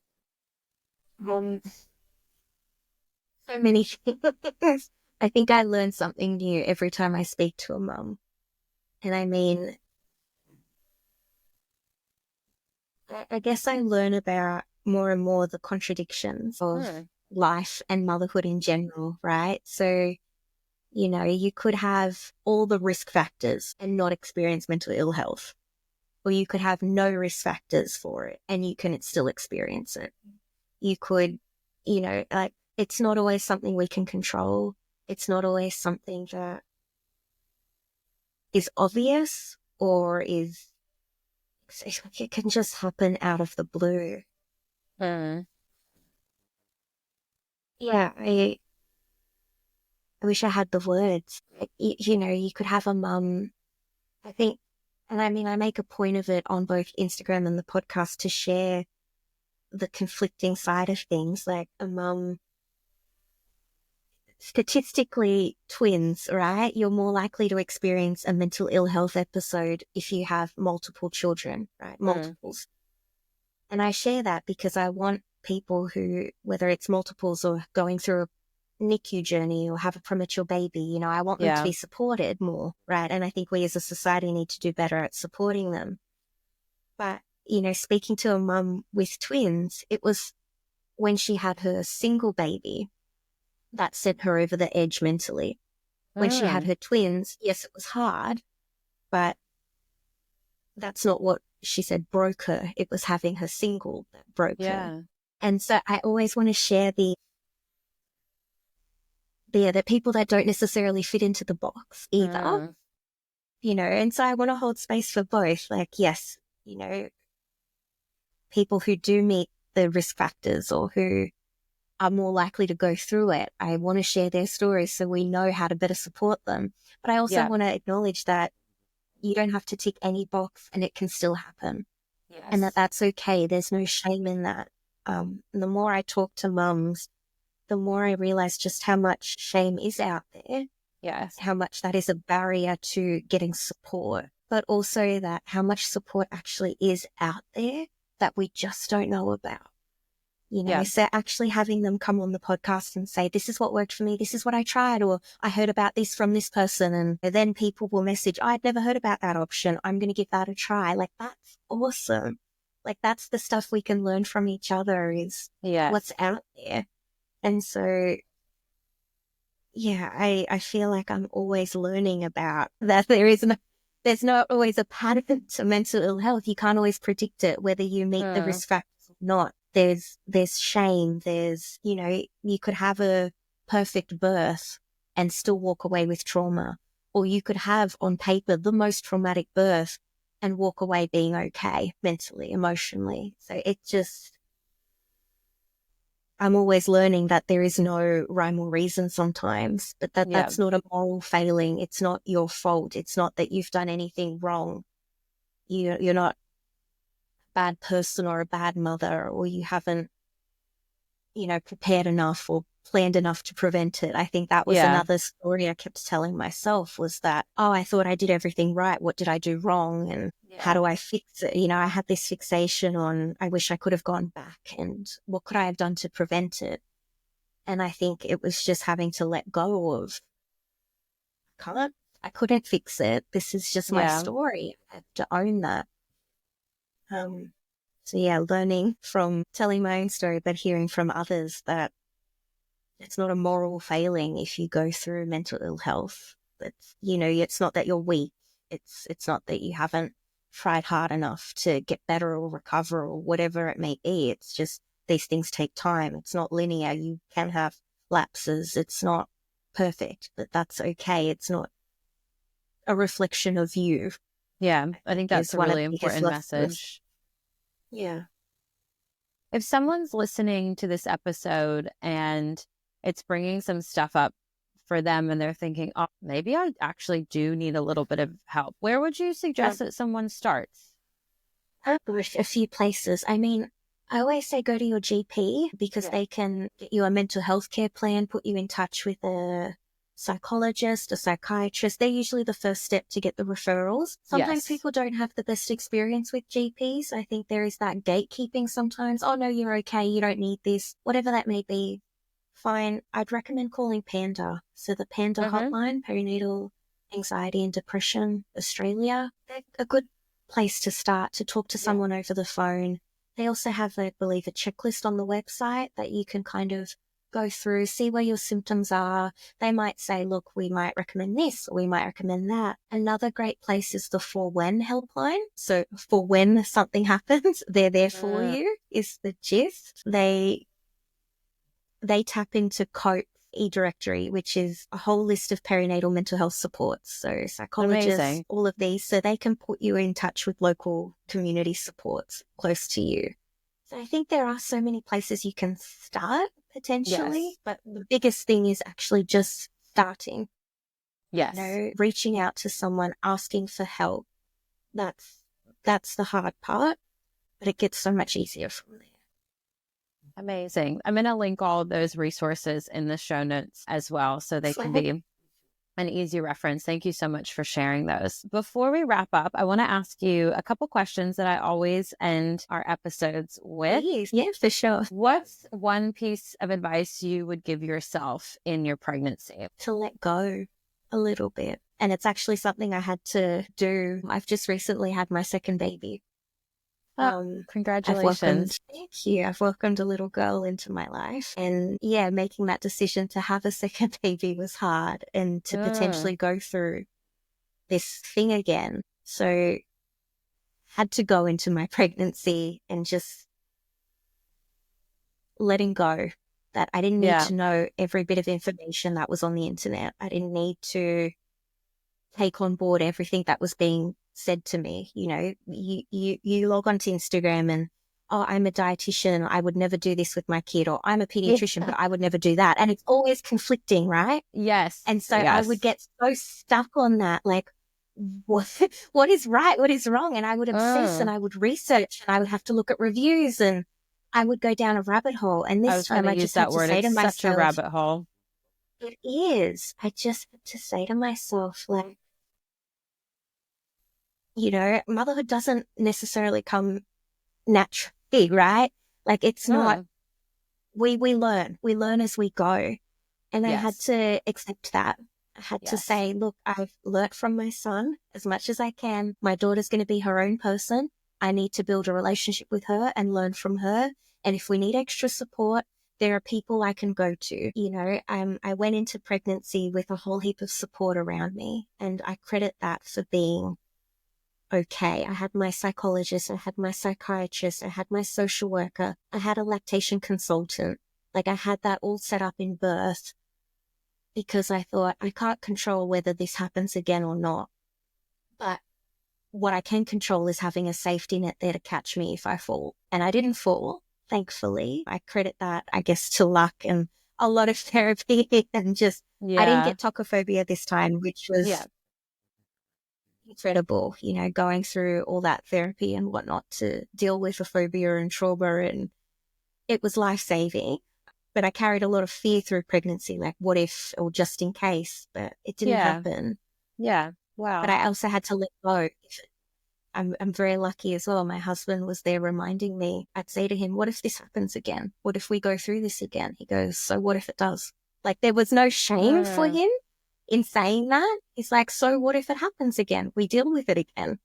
So many things. I think I learn something new every time I speak to a mum. And I mean, I guess I learn about more and more the contradictions of life and motherhood in general, right? So, you could have all the risk factors and not experience mental ill health. Or you could have no risk factors for it and you can still experience it. You could, like, it's not always something we can control. It's not always something that is obvious or it can just happen out of the blue. Yeah, I wish I had the words. You could have a mum, I think, and I mean, I make a point of it on both Instagram and the podcast to share the conflicting side of things, like a mum. Statistically, twins, right? You're more likely to experience a mental ill health episode if you have multiple children, right? Multiples. And I share that because I want people who, whether it's multiples or going through a NICU journey or have a premature baby, I want them to be supported more, right? And I think we as a society need to do better at supporting them. But, speaking to a mum with twins, it was when she had her single baby that sent her over the edge mentally. When she had her twins, yes, it was hard, but that's not what she said broke her. It was having her single that broke her. And so I always want to share the people that don't necessarily fit into the box either, and so I want to hold space for both. Like, yes, people who do meet the risk factors or who are more likely to go through it. I want to share their stories so we know how to better support them. But I also want to acknowledge that you don't have to tick any box and it can still happen. And that's okay. There's no shame in that. The more I talk to mums, the more I realize just how much shame is out there. How much that is a barrier to getting support, but also that how much support actually is out there that we just don't know about. So actually having them come on the podcast and say, this is what worked for me, this is what I tried, or I heard about this from this person, and then people will message, I'd never heard about that option, I'm going to give that a try. Like, that's awesome. Like, that's the stuff we can learn from each other is what's out there. And so, I feel like I'm always learning about that. There's not always a pattern to mental ill health. You can't always predict it, whether you meet the risk factors or not. There's shame. There's, you could have a perfect birth and still walk away with trauma, or you could have on paper the most traumatic birth and walk away being okay mentally, emotionally. So I'm always learning that there is no rhyme or reason sometimes, but that's not a moral failing. It's not your fault. It's not that you've done anything wrong. You're not a bad person or a bad mother, or you haven't prepared enough or planned enough to prevent it. I think that was another story I kept telling myself, was that, oh, I thought I did everything right. What did I do wrong? And how do I fix it? I had this fixation on, I wish I could have gone back, and what could I have done to prevent it? And I think it was just having to let go of, I couldn't fix it. This is just my story. I have to own that. So learning from telling my own story, but hearing from others that it's not a moral failing if you go through mental ill health. It's, it's not that you're weak. It's not that you haven't tried hard enough to get better or recover or whatever it may be. It's just these things take time. It's not linear. You can have lapses. It's not perfect, but that's okay. It's not a reflection of you. Yeah, I think that's a really important message. Yeah. If someone's listening to this episode and it's bringing some stuff up for them and they're thinking, oh, maybe I actually do need a little bit of help, where would you suggest that someone starts? Oh gosh, a few places. I mean, I always say go to your GP, because they can get you a mental health care plan, put you in touch with a psychologist, a psychiatrist. They're usually the first step to get the referrals. Sometimes people don't have the best experience with GPs. I think there is that gatekeeping sometimes. Oh no, you're okay. You don't need this. Whatever that may be. Fine. I'd recommend calling Panda. So the Panda hotline, Perinatal Anxiety and Depression Australia. They're a good place to start, to talk to someone over the phone. They also have, I believe, a checklist on the website that you can kind of go through, see where your symptoms are. They might say, look, we might recommend this, or we might recommend that. Another great place is the For When helpline. So for when something happens, they're there for you, is the gist. They tap into COPE e-directory, which is a whole list of perinatal mental health supports. So psychologists, all of these, so they can put you in touch with local community supports close to you. So I think there are so many places you can start potentially, but the biggest thing is actually just starting. Yes. Reaching out to someone, asking for help. That's the hard part, but it gets so much easier from there. Amazing. I'm going to link all of those resources in the show notes as well, so they can be an easy reference. Thank you so much for sharing those. Before we wrap up, I want to ask you a couple questions that I always end our episodes with. Please. Yeah, for sure. What's one piece of advice you would give yourself in your pregnancy? To let go a little bit. And it's actually something I had to do. I've just recently had my second baby. Congratulations. Thank you. I've welcomed a little girl into my life. And making that decision to have a second baby was hard, and to potentially go through this thing again. So had to go into my pregnancy and just letting go, that I didn't need to know every bit of information that was on the internet. I didn't need to take on board everything that was being said to me. You log onto Instagram and, oh, I'm a dietitian, I would never do this with my kid, or I'm a pediatrician, but I would never do that. And it's always conflicting, right? Yes. And so I would get so stuck on that, like, what is right, what is wrong? And I would obsess and I would research, and I would have to look at reviews, and I would go down a rabbit hole. And this time I just had to say to myself, such a rabbit hole. It is. I just had to say to myself, like, motherhood doesn't necessarily come naturally, right? Like, it's not, we learn as we go. And I had to accept that. I had to say, look, I've learnt from my son as much as I can. My daughter's going to be her own person. I need to build a relationship with her and learn from her. And if we need extra support, there are people I can go to. I went into pregnancy with a whole heap of support around me, and I credit that for being okay. I had my psychologist, I had my psychiatrist, I had my social worker, I had a lactation consultant. Like, I had that all set up in birth, because I thought, I can't control whether this happens again or not. But what I can control is having a safety net there to catch me if I fall. And I didn't fall, thankfully. I credit that, I guess, to luck and a lot of therapy and just, I didn't get tokophobia this time, which was incredible, going through all that therapy and whatnot to deal with a phobia and trauma, and it was life-saving. but I carried a lot of fear through pregnancy, like what if, or just in case, but it didn't happen. Yeah. Wow. But I also had to let go. I'm very lucky as well. My husband was there reminding me. I'd say to him, what if this happens again? What if we go through this again? He goes, so what if it does? Like, there was no shame for him in saying that. He's like, so what if it happens again? We deal with it again.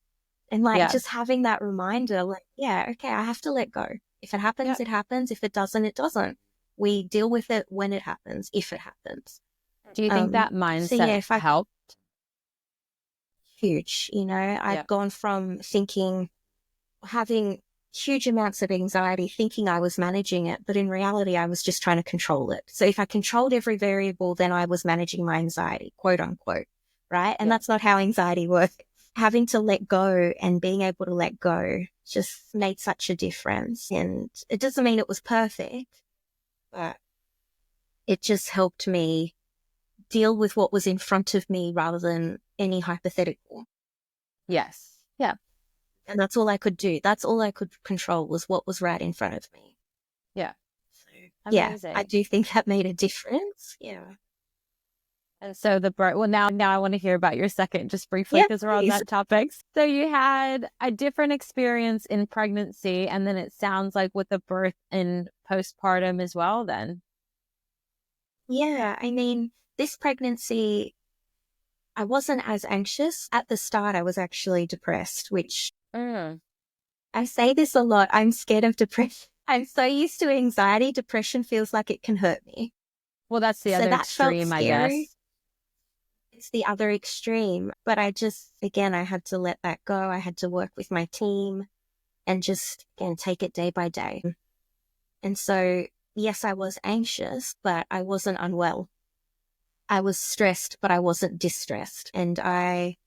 And like, just having that reminder, like, yeah, okay, I have to let go. If it happens, it happens. If it doesn't, it doesn't. We deal with it when it happens, if it happens. Do you think that mindset helped? Huge. You know, I've gone from having huge amounts of anxiety, thinking I was managing it, but in reality, I was just trying to control it. So if I controlled every variable, then I was managing my anxiety, quote unquote, right? And that's not how anxiety works. Having to let go and being able to let go just made such a difference. And it doesn't mean it was perfect, but it just helped me deal with what was in front of me rather than any hypothetical. Yes. Yeah. And that's all I could do. That's all I could control was what was right in front of me. Yeah. So, yeah, I do think that made a difference. Yeah. And so now I want to hear about your second, just briefly, because we're on that topic. So you had a different experience in pregnancy, and then it sounds like with the birth and postpartum as well then. Yeah, I mean, this pregnancy, I wasn't as anxious. At the start, I was actually depressed, which I say this a lot. I'm scared of depression. I'm so used to anxiety. Depression feels like it can hurt me. Well, that's the other extreme, I guess. It's the other extreme. But I had to let that go. I had to work with my team and just, again, take it day by day. And so, yes, I was anxious, but I wasn't unwell. I was stressed, but I wasn't distressed. And I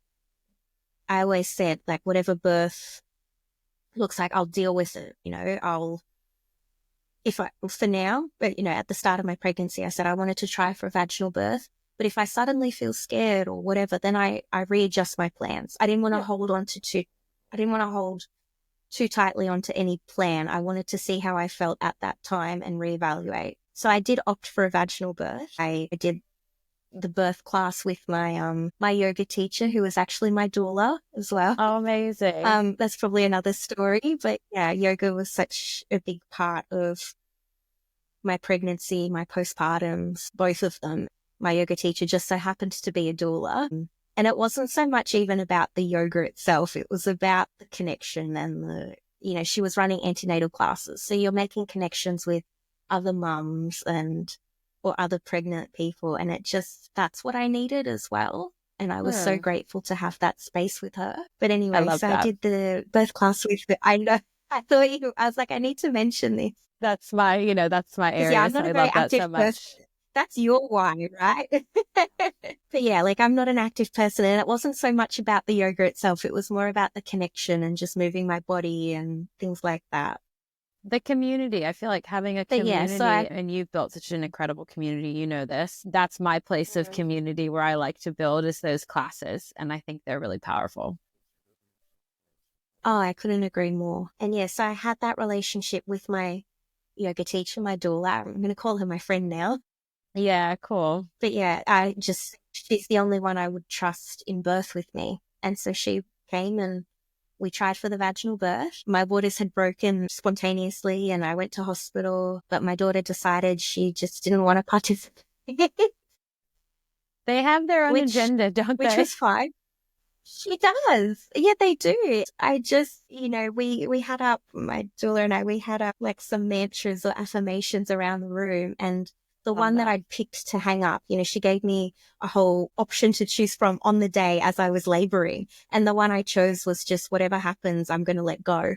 always said, like, whatever birth looks like, I'll deal with it. You know, for now, but, you know, at the start of my pregnancy, I said I wanted to try for a vaginal birth. But if I suddenly feel scared or whatever, then I readjust my plans. I didn't want to I didn't want to hold too tightly onto any plan. I wanted to see how I felt at that time and reevaluate. So I did opt for a vaginal birth. I did the birth class with my my yoga teacher, who was actually my doula as well. Oh, amazing. That's probably another story, but yeah, yoga was such a big part of my pregnancy, my postpartums, both of them. My yoga teacher just so happened to be a doula. And it wasn't so much even about the yoga itself. It was about the connection and she was running antenatal classes. So you're making connections with other mums or other pregnant people. And that's what I needed as well. And I was so grateful to have that space with her. But anyway, I did the birth class with her. I know. I was like, I need to mention this. That's my area. Yeah, I'm not a very active person. That's your why, right? But yeah, like I'm not an active person, and it wasn't so much about the yoga itself. It was more about the connection and just moving my body and things like that. The community. I feel like having a community, and you've built such an incredible community, you know this. That's my place of community where I like to build is those classes, and I think they're really powerful. Oh, I couldn't agree more. And yeah, so I had that relationship with my yoga teacher, my doula. I'm going to call her my friend now. Yeah, cool. But yeah, she's the only one I would trust in birth with me. And so she came and we tried for the vaginal birth. My waters had broken spontaneously and I went to hospital, but my daughter decided she just didn't want to participate. They have their own agenda, don't they? Which was fine. She does. Yeah, they do. I just, we had up, my doula and I, we had up like some mantras or affirmations around the room, and the one that I'd picked to hang up, she gave me a whole option to choose from on the day as I was laboring. And the one I chose was just whatever happens, I'm going to let go.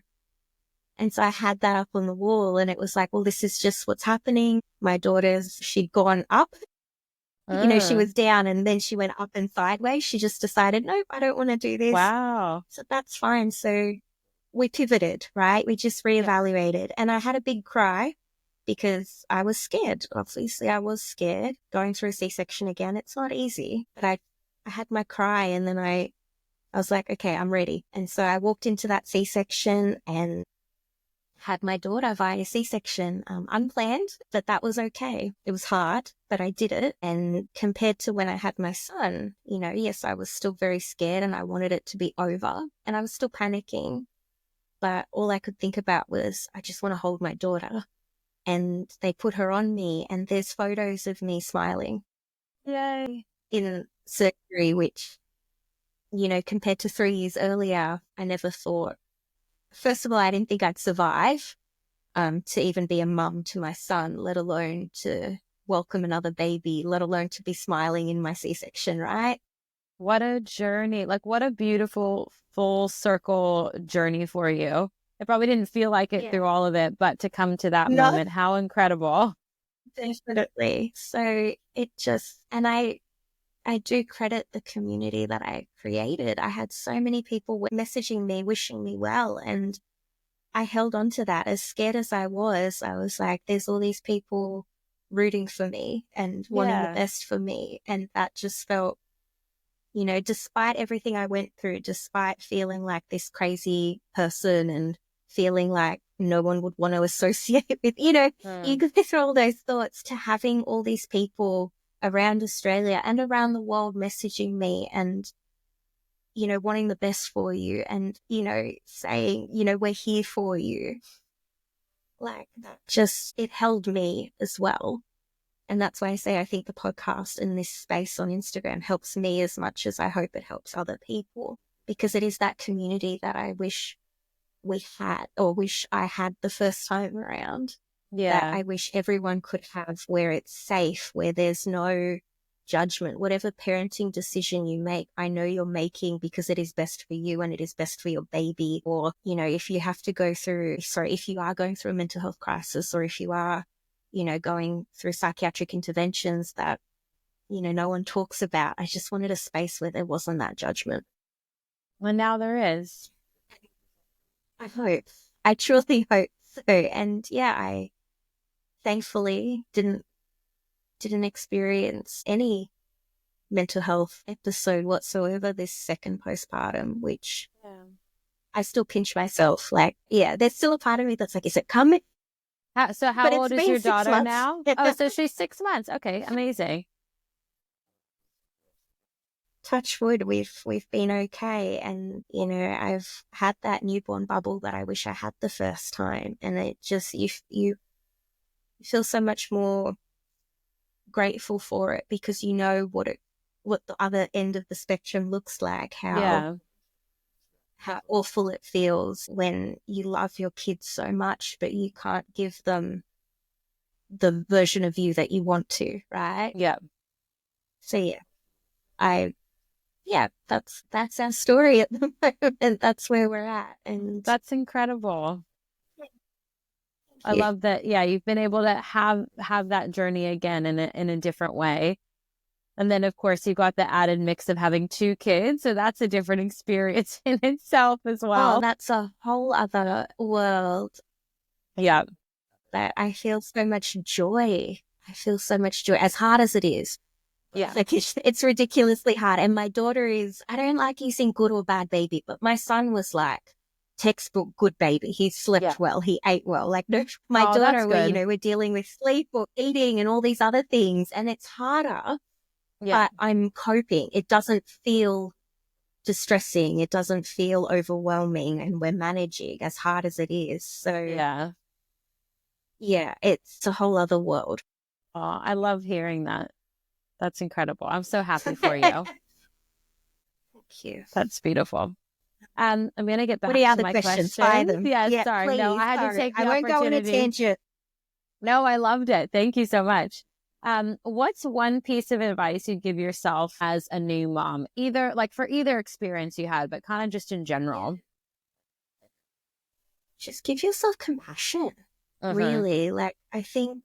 And so I had that up on the wall and it was like, well, this is just what's happening. My daughter's, she'd gone up. She was down and then she went up and sideways. She just decided, nope, I don't want to do this. Wow. So that's fine. So we pivoted, right? We just reevaluated. And I had a big cry because I was scared. Obviously, I was scared. Going through a C-section again, it's not easy. But I had my cry and then I was like, okay, I'm ready. And so I walked into that C-section and had my daughter via C-section, unplanned, but that was okay. It was hard, but I did it. And compared to when I had my son, yes, I was still very scared and I wanted it to be over and I was still panicking. But all I could think about was, I just want to hold my daughter. And they put her on me and there's photos of me smiling. Yay. In surgery, which, compared to 3 years earlier, I never thought. First of all, I didn't think I'd survive to even be a mum to my son, let alone to welcome another baby, let alone to be smiling in my C-section, right? What a journey. Like, what a beautiful full circle journey for you. I probably didn't feel like it through all of it, but to come to that moment, how incredible. Definitely. So it just, and I do credit the community that I created. I had so many people messaging me, wishing me well. And I held on to that. As scared as I was like, there's all these people rooting for me and wanting the best for me. And that just felt, despite everything I went through, despite feeling like this crazy person and feeling like no one would want to associate with, you go through all those thoughts, to having all these people around Australia and around the world messaging me and, wanting the best for you and, saying, we're here for you. Like that just, it held me as well. And that's why I say I think the podcast and this space on Instagram helps me as much as I hope it helps other people, because it is that community that I wish we had, or wish I had the first time around. That I wish everyone could have, where it's safe, where there's no judgment. Whatever parenting decision you make, I know you're making because it is best for you and it is best for your baby. Or, if you have to if you are going through a mental health crisis, or if you are, going through psychiatric interventions that, no one talks about. I just wanted a space where there wasn't that judgment. Well, now there is. I hope. I truly hope so. And I thankfully didn't experience any mental health episode whatsoever this second postpartum, which I still pinch myself. Like, there's still a part of me that's like, is it coming? So how old is your daughter now? Oh, so she's 6 months. Okay, amazing. Touch wood, we've been okay. And, I've had that newborn bubble that I wish I had the first time. And it just, you feel so much more grateful for it, because you know what the other end of the spectrum looks like, how awful it feels when you love your kids so much, but you can't give them the version of you that you want to, right? Yeah. So that's our story at the moment. That's where we're at. And that's incredible. I love that. Yeah, you've been able to have that journey again in a different way. And then, of course, you got the added mix of having 2 kids. So that's a different experience in itself as well. Oh, that's a whole other world. Yeah. That I feel so much joy. As hard as it is. Yeah. Like it's ridiculously hard. And my daughter is, I don't like using good or bad baby, but my son was like textbook good baby. He slept well. He ate well. Like, no, my daughter, we're dealing with sleep or eating and all these other things. And it's harder. But I'm coping. It doesn't feel distressing. It doesn't feel overwhelming, and we're managing as hard as it is. So it's a whole other world. Oh, I love hearing that. That's incredible. I'm so happy for you. Thank you. That's beautiful. I'm going to get back to my questions. Fire them. Yeah, sorry. Please, no, I had to take the I won't go on a tangent. No, I loved it. Thank you so much. What's one piece of advice you'd give yourself as a new mom, either like for either experience you had, but kind of just in general? Just give yourself compassion. Really. Like, I think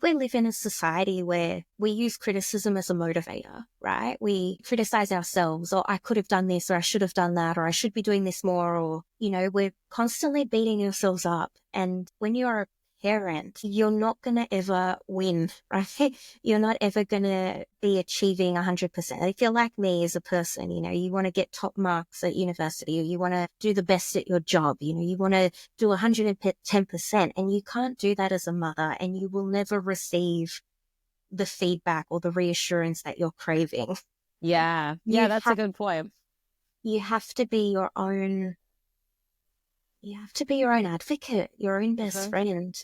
we live in a society where we use criticism as a motivator, right? We criticize ourselves, or I could have done this, or I should have done that, or I should be doing this more, or, we're constantly beating ourselves up. And when you're a parent, you're not going to ever win, right? You're not ever going to be achieving 100%. If you're like me as a person, you want to get top marks at university, or you want to do the best at your job, you want to do 110%, and you can't do that as a mother, and you will never receive the feedback or the reassurance that you're craving. Yeah. You Yeah, that's a have, good point. you have to be your own advocate, your own best friend.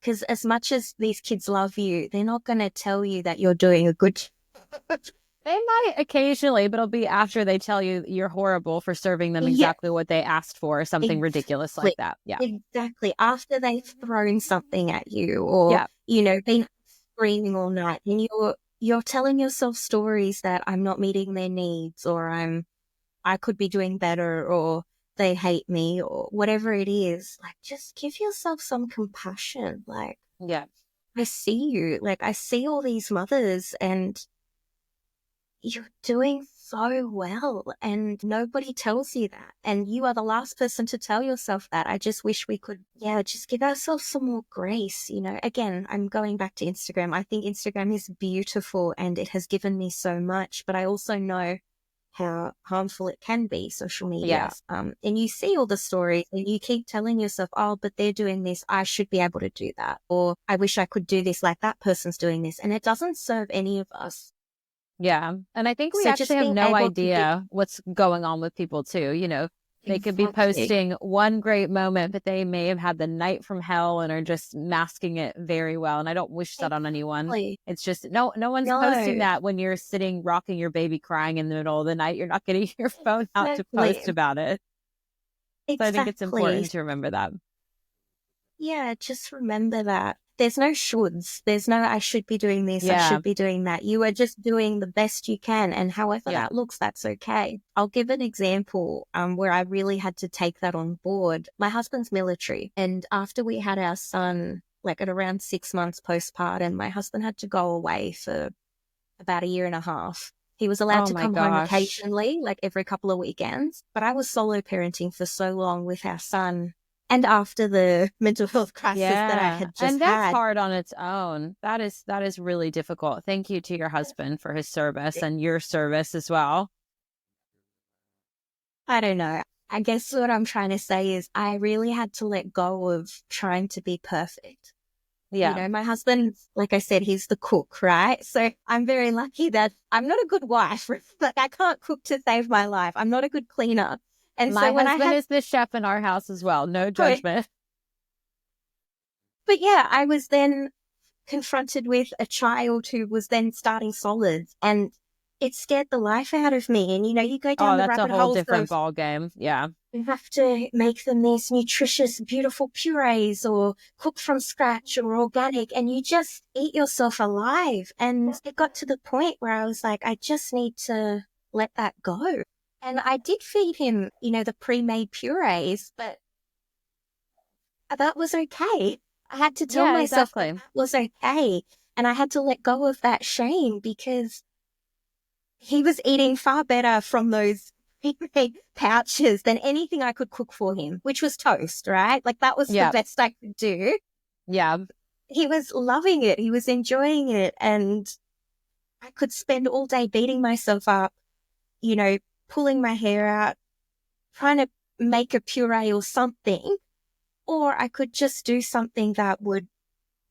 Because as much as these kids love you, they're not going to tell you that you're doing a good job. They might occasionally, but it'll be after they tell you you're horrible for serving them exactly what they asked for, something ridiculous like that. Yeah. Exactly. After they've thrown something at you, or, been screaming all night, and you're telling yourself stories that I'm not meeting their needs, or I could be doing better, or they hate me, or whatever it is. Like, just give yourself some compassion. Like, yeah, I see you. Like, I see all these mothers, and you're doing so well, and nobody tells you that. And you are the last person to tell yourself that. I just wish we could, just give ourselves some more grace. Again, I'm going back to Instagram. I think Instagram is beautiful and it has given me so much, but I also know how harmful it can be, social media. And you see all the stories and you keep telling yourself, oh, but they're doing this, I should be able to do that. Or I wish I could do this like that person's doing this. And it doesn't serve any of us. Yeah. And I think we actually have no idea what's going on with people too. They could be posting one great moment, but they may have had the night from hell and are just masking it very well. And I don't wish that on anyone. It's just no one's posting that when you're sitting rocking your baby crying in the middle of the night. You're not getting your phone out to post about it. So I think it's important to remember that. Yeah, just remember that. There's no shoulds. There's no I should be doing this, I should be doing that. You are just doing the best you can. And however that looks, that's okay. I'll give an example where I really had to take that on board. My husband's military. And after we had our son, like at around 6 months postpartum, my husband had to go away for about 1.5 years. He was allowed to come home occasionally, like every couple of weekends. But I was solo parenting for so long with our son. And after the mental health crisis that I had just had. And that's hard on its own. That is really difficult. Thank you to your husband for his service and your service as well. I don't know. I guess what I'm trying to say is I really had to let go of trying to be perfect. Yeah. My husband, like I said, he's the cook, right? So I'm very lucky that I'm not a good wife. Like, I can't cook to save my life. I'm not a good cleaner. And my husband is the chef in our house as well. No judgment. But yeah, I was then confronted with a child who was then starting solids, and it scared the life out of me. And, you go down the rabbit hole. That's a whole different ball game. Yeah. You have to make them these nutritious, beautiful purees or cook from scratch or organic, and you just eat yourself alive. And it got to the point where I was like, I just need to let that go. And I did feed him, the pre-made purees, but that was okay. I had to tell myself that was okay. And I had to let go of that shame because he was eating far better from those pre-made pouches than anything I could cook for him, which was toast, right? Like, that was the best I could do. Yeah. He was loving it. He was enjoying it. And I could spend all day beating myself up, pulling my hair out, trying to make a puree or something, or I could just do something that would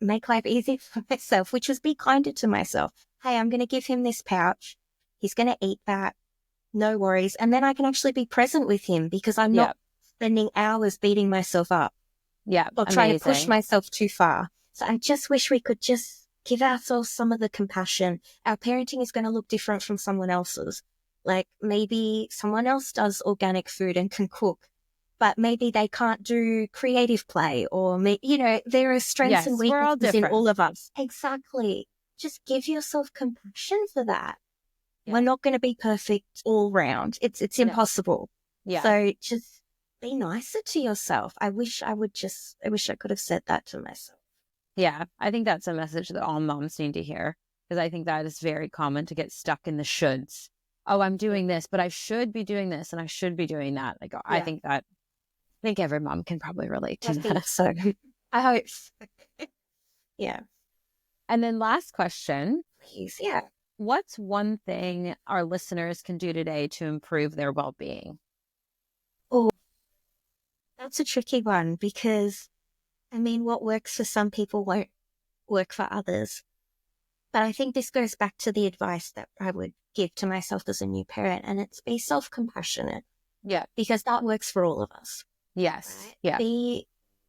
make life easy for myself, which was be kinder to myself. Hey, I'm going to give him this pouch. He's going to eat that. No worries. And then I can actually be present with him because I'm not spending hours beating myself up. Yeah. Or trying to push myself too far. So I just wish we could just give ourselves some of the compassion. Our parenting is going to look different from someone else's. Like, maybe someone else does organic food and can cook, but maybe they can't do creative play, or, there are strengths and weaknesses in all of us. Exactly. Just give yourself compassion for that. Yeah. We're not going to be perfect all round. It's impossible. Yeah. So just be nicer to yourself. I wish I could have said that to myself. Yeah. I think that's a message that all moms need to hear, because I think that is very common to get stuck in the shoulds. Oh, I'm doing this, but I should be doing this and I should be doing that. Like, I think every mom can probably relate to that. So I hope. Yeah. And then last question. Please. Yeah. What's one thing our listeners can do today to improve their well-being? Oh, that's a tricky one because, I mean, what works for some people won't work for others. But I think this goes back to the advice that I would give to myself as a new parent, and it's be self-compassionate. Yeah. Because that works for all of us. Yes. Right? Yeah. Be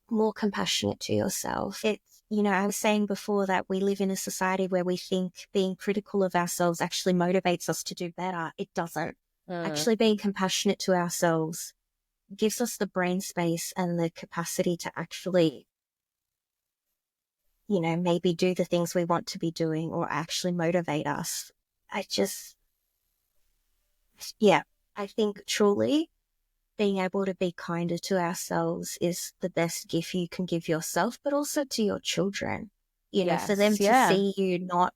more compassionate to yourself. It's, I was saying before that we live in a society where we think being critical of ourselves actually motivates us to do better. It doesn't. Actually being compassionate to ourselves gives us the brain space and the capacity to actually, maybe do the things we want to be doing or actually motivate us. I think truly being able to be kinder to ourselves is the best gift you can give yourself, but also to your children, for them to see you not,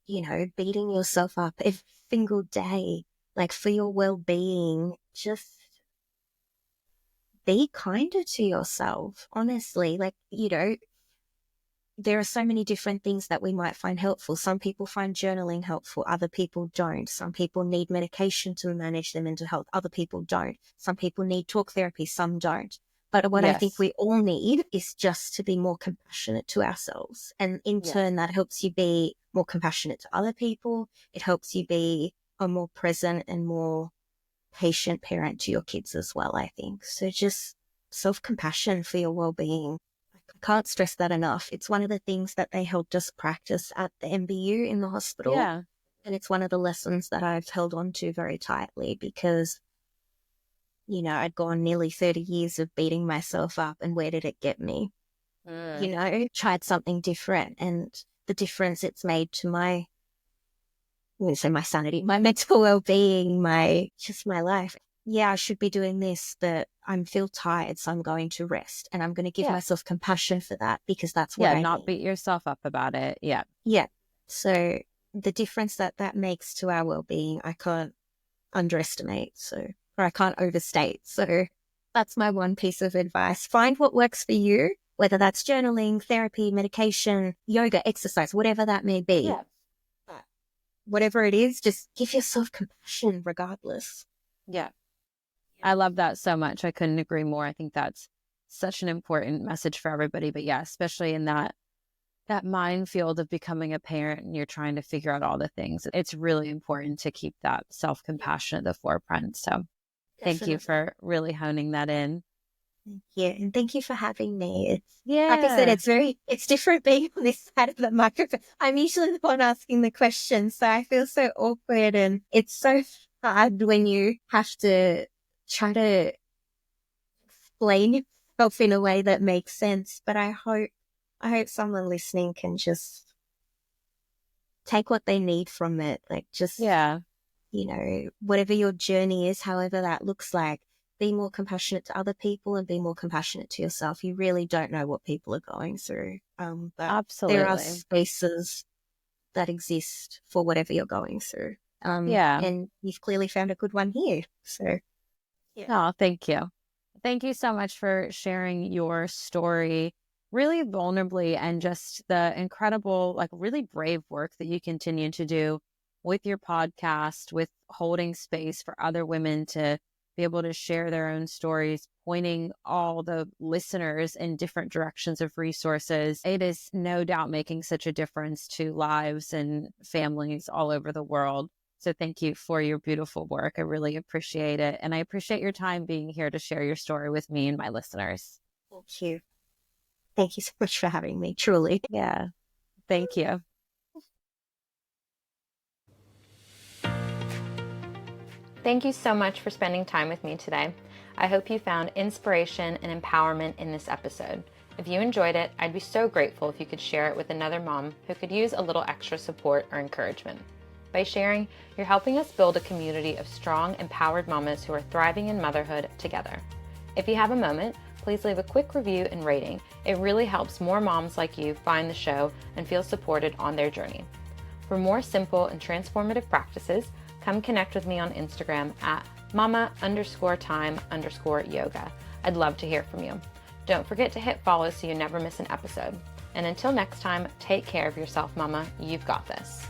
beating yourself up every single day, like for your well-being. Just be kinder to yourself, honestly. Like, there are so many different things that we might find helpful. Some people find journaling helpful, other people don't. Some people need medication to manage their mental health, other people don't. Some people need talk therapy, some don't. But what I think we all need is just to be more compassionate to ourselves. And in turn, that helps you be more compassionate to other people. It helps you be a more present and more patient parent to your kids as well, I think. So just self-compassion for your well-being. Can't stress that enough. It's one of the things that they helped us practice at the MBU in the hospital. Yeah. And it's one of the lessons that I've held on to very tightly because, I'd gone nearly 30 years of beating myself up, and where did it get me? Tried something different, and the difference it's made to my sanity, my mental well-being, my life. Yeah, I should be doing this, but I feel tired, so I'm going to rest. And I'm going to give myself compassion for that because that's what I not need. Beat yourself up about it. Yeah. Yeah. So the difference that makes to our well-being, I can't underestimate. Or I can't overstate. So that's my one piece of advice. Find what works for you, whether that's journaling, therapy, medication, yoga, exercise, whatever that may be. Yeah. Whatever it is, just give yourself compassion regardless. Yeah. I love that so much. I couldn't agree more. I think that's such an important message for everybody. But yeah, especially in that minefield of becoming a parent and you're trying to figure out all the things, it's really important to keep that self-compassion at the forefront. So thank you for really honing that in. Yeah, and thank you for having me. Like I said, it's different being on this side of the microphone. I'm usually the one asking the questions, so I feel so awkward, and it's so hard when you have to try to explain yourself in a way that makes sense. But I hope someone listening can just take what they need from it. Like just, whatever your journey is, however that looks like, be more compassionate to other people and be more compassionate to yourself. You really don't know what people are going through. But Absolutely. there are spaces that exist for whatever you're going through. And you've clearly found a good one here. So, Oh, thank you. Thank you so much for sharing your story really vulnerably and just the incredible, really brave work that you continue to do with your podcast, with holding space for other women to be able to share their own stories, pointing all the listeners in different directions of resources. It is no doubt making such a difference to lives and families all over the world. So thank you for your beautiful work. I really appreciate it. And I appreciate your time being here to share your story with me and my listeners. Thank you. Thank you so much for having me, truly. Yeah. Thank you. Thank you so much for spending time with me today. I hope you found inspiration and empowerment in this episode. If you enjoyed it, I'd be so grateful if you could share it with another mom who could use a little extra support or encouragement. By sharing, you're helping us build a community of strong, empowered mamas who are thriving in motherhood together. If you have a moment, please leave a quick review and rating. It really helps more moms like you find the show and feel supported on their journey. For more simple and transformative practices, come connect with me on Instagram at mama_time_yoga. I'd love to hear from you. Don't forget to hit follow so you never miss an episode. And until next time, take care of yourself, Mama. You've got this.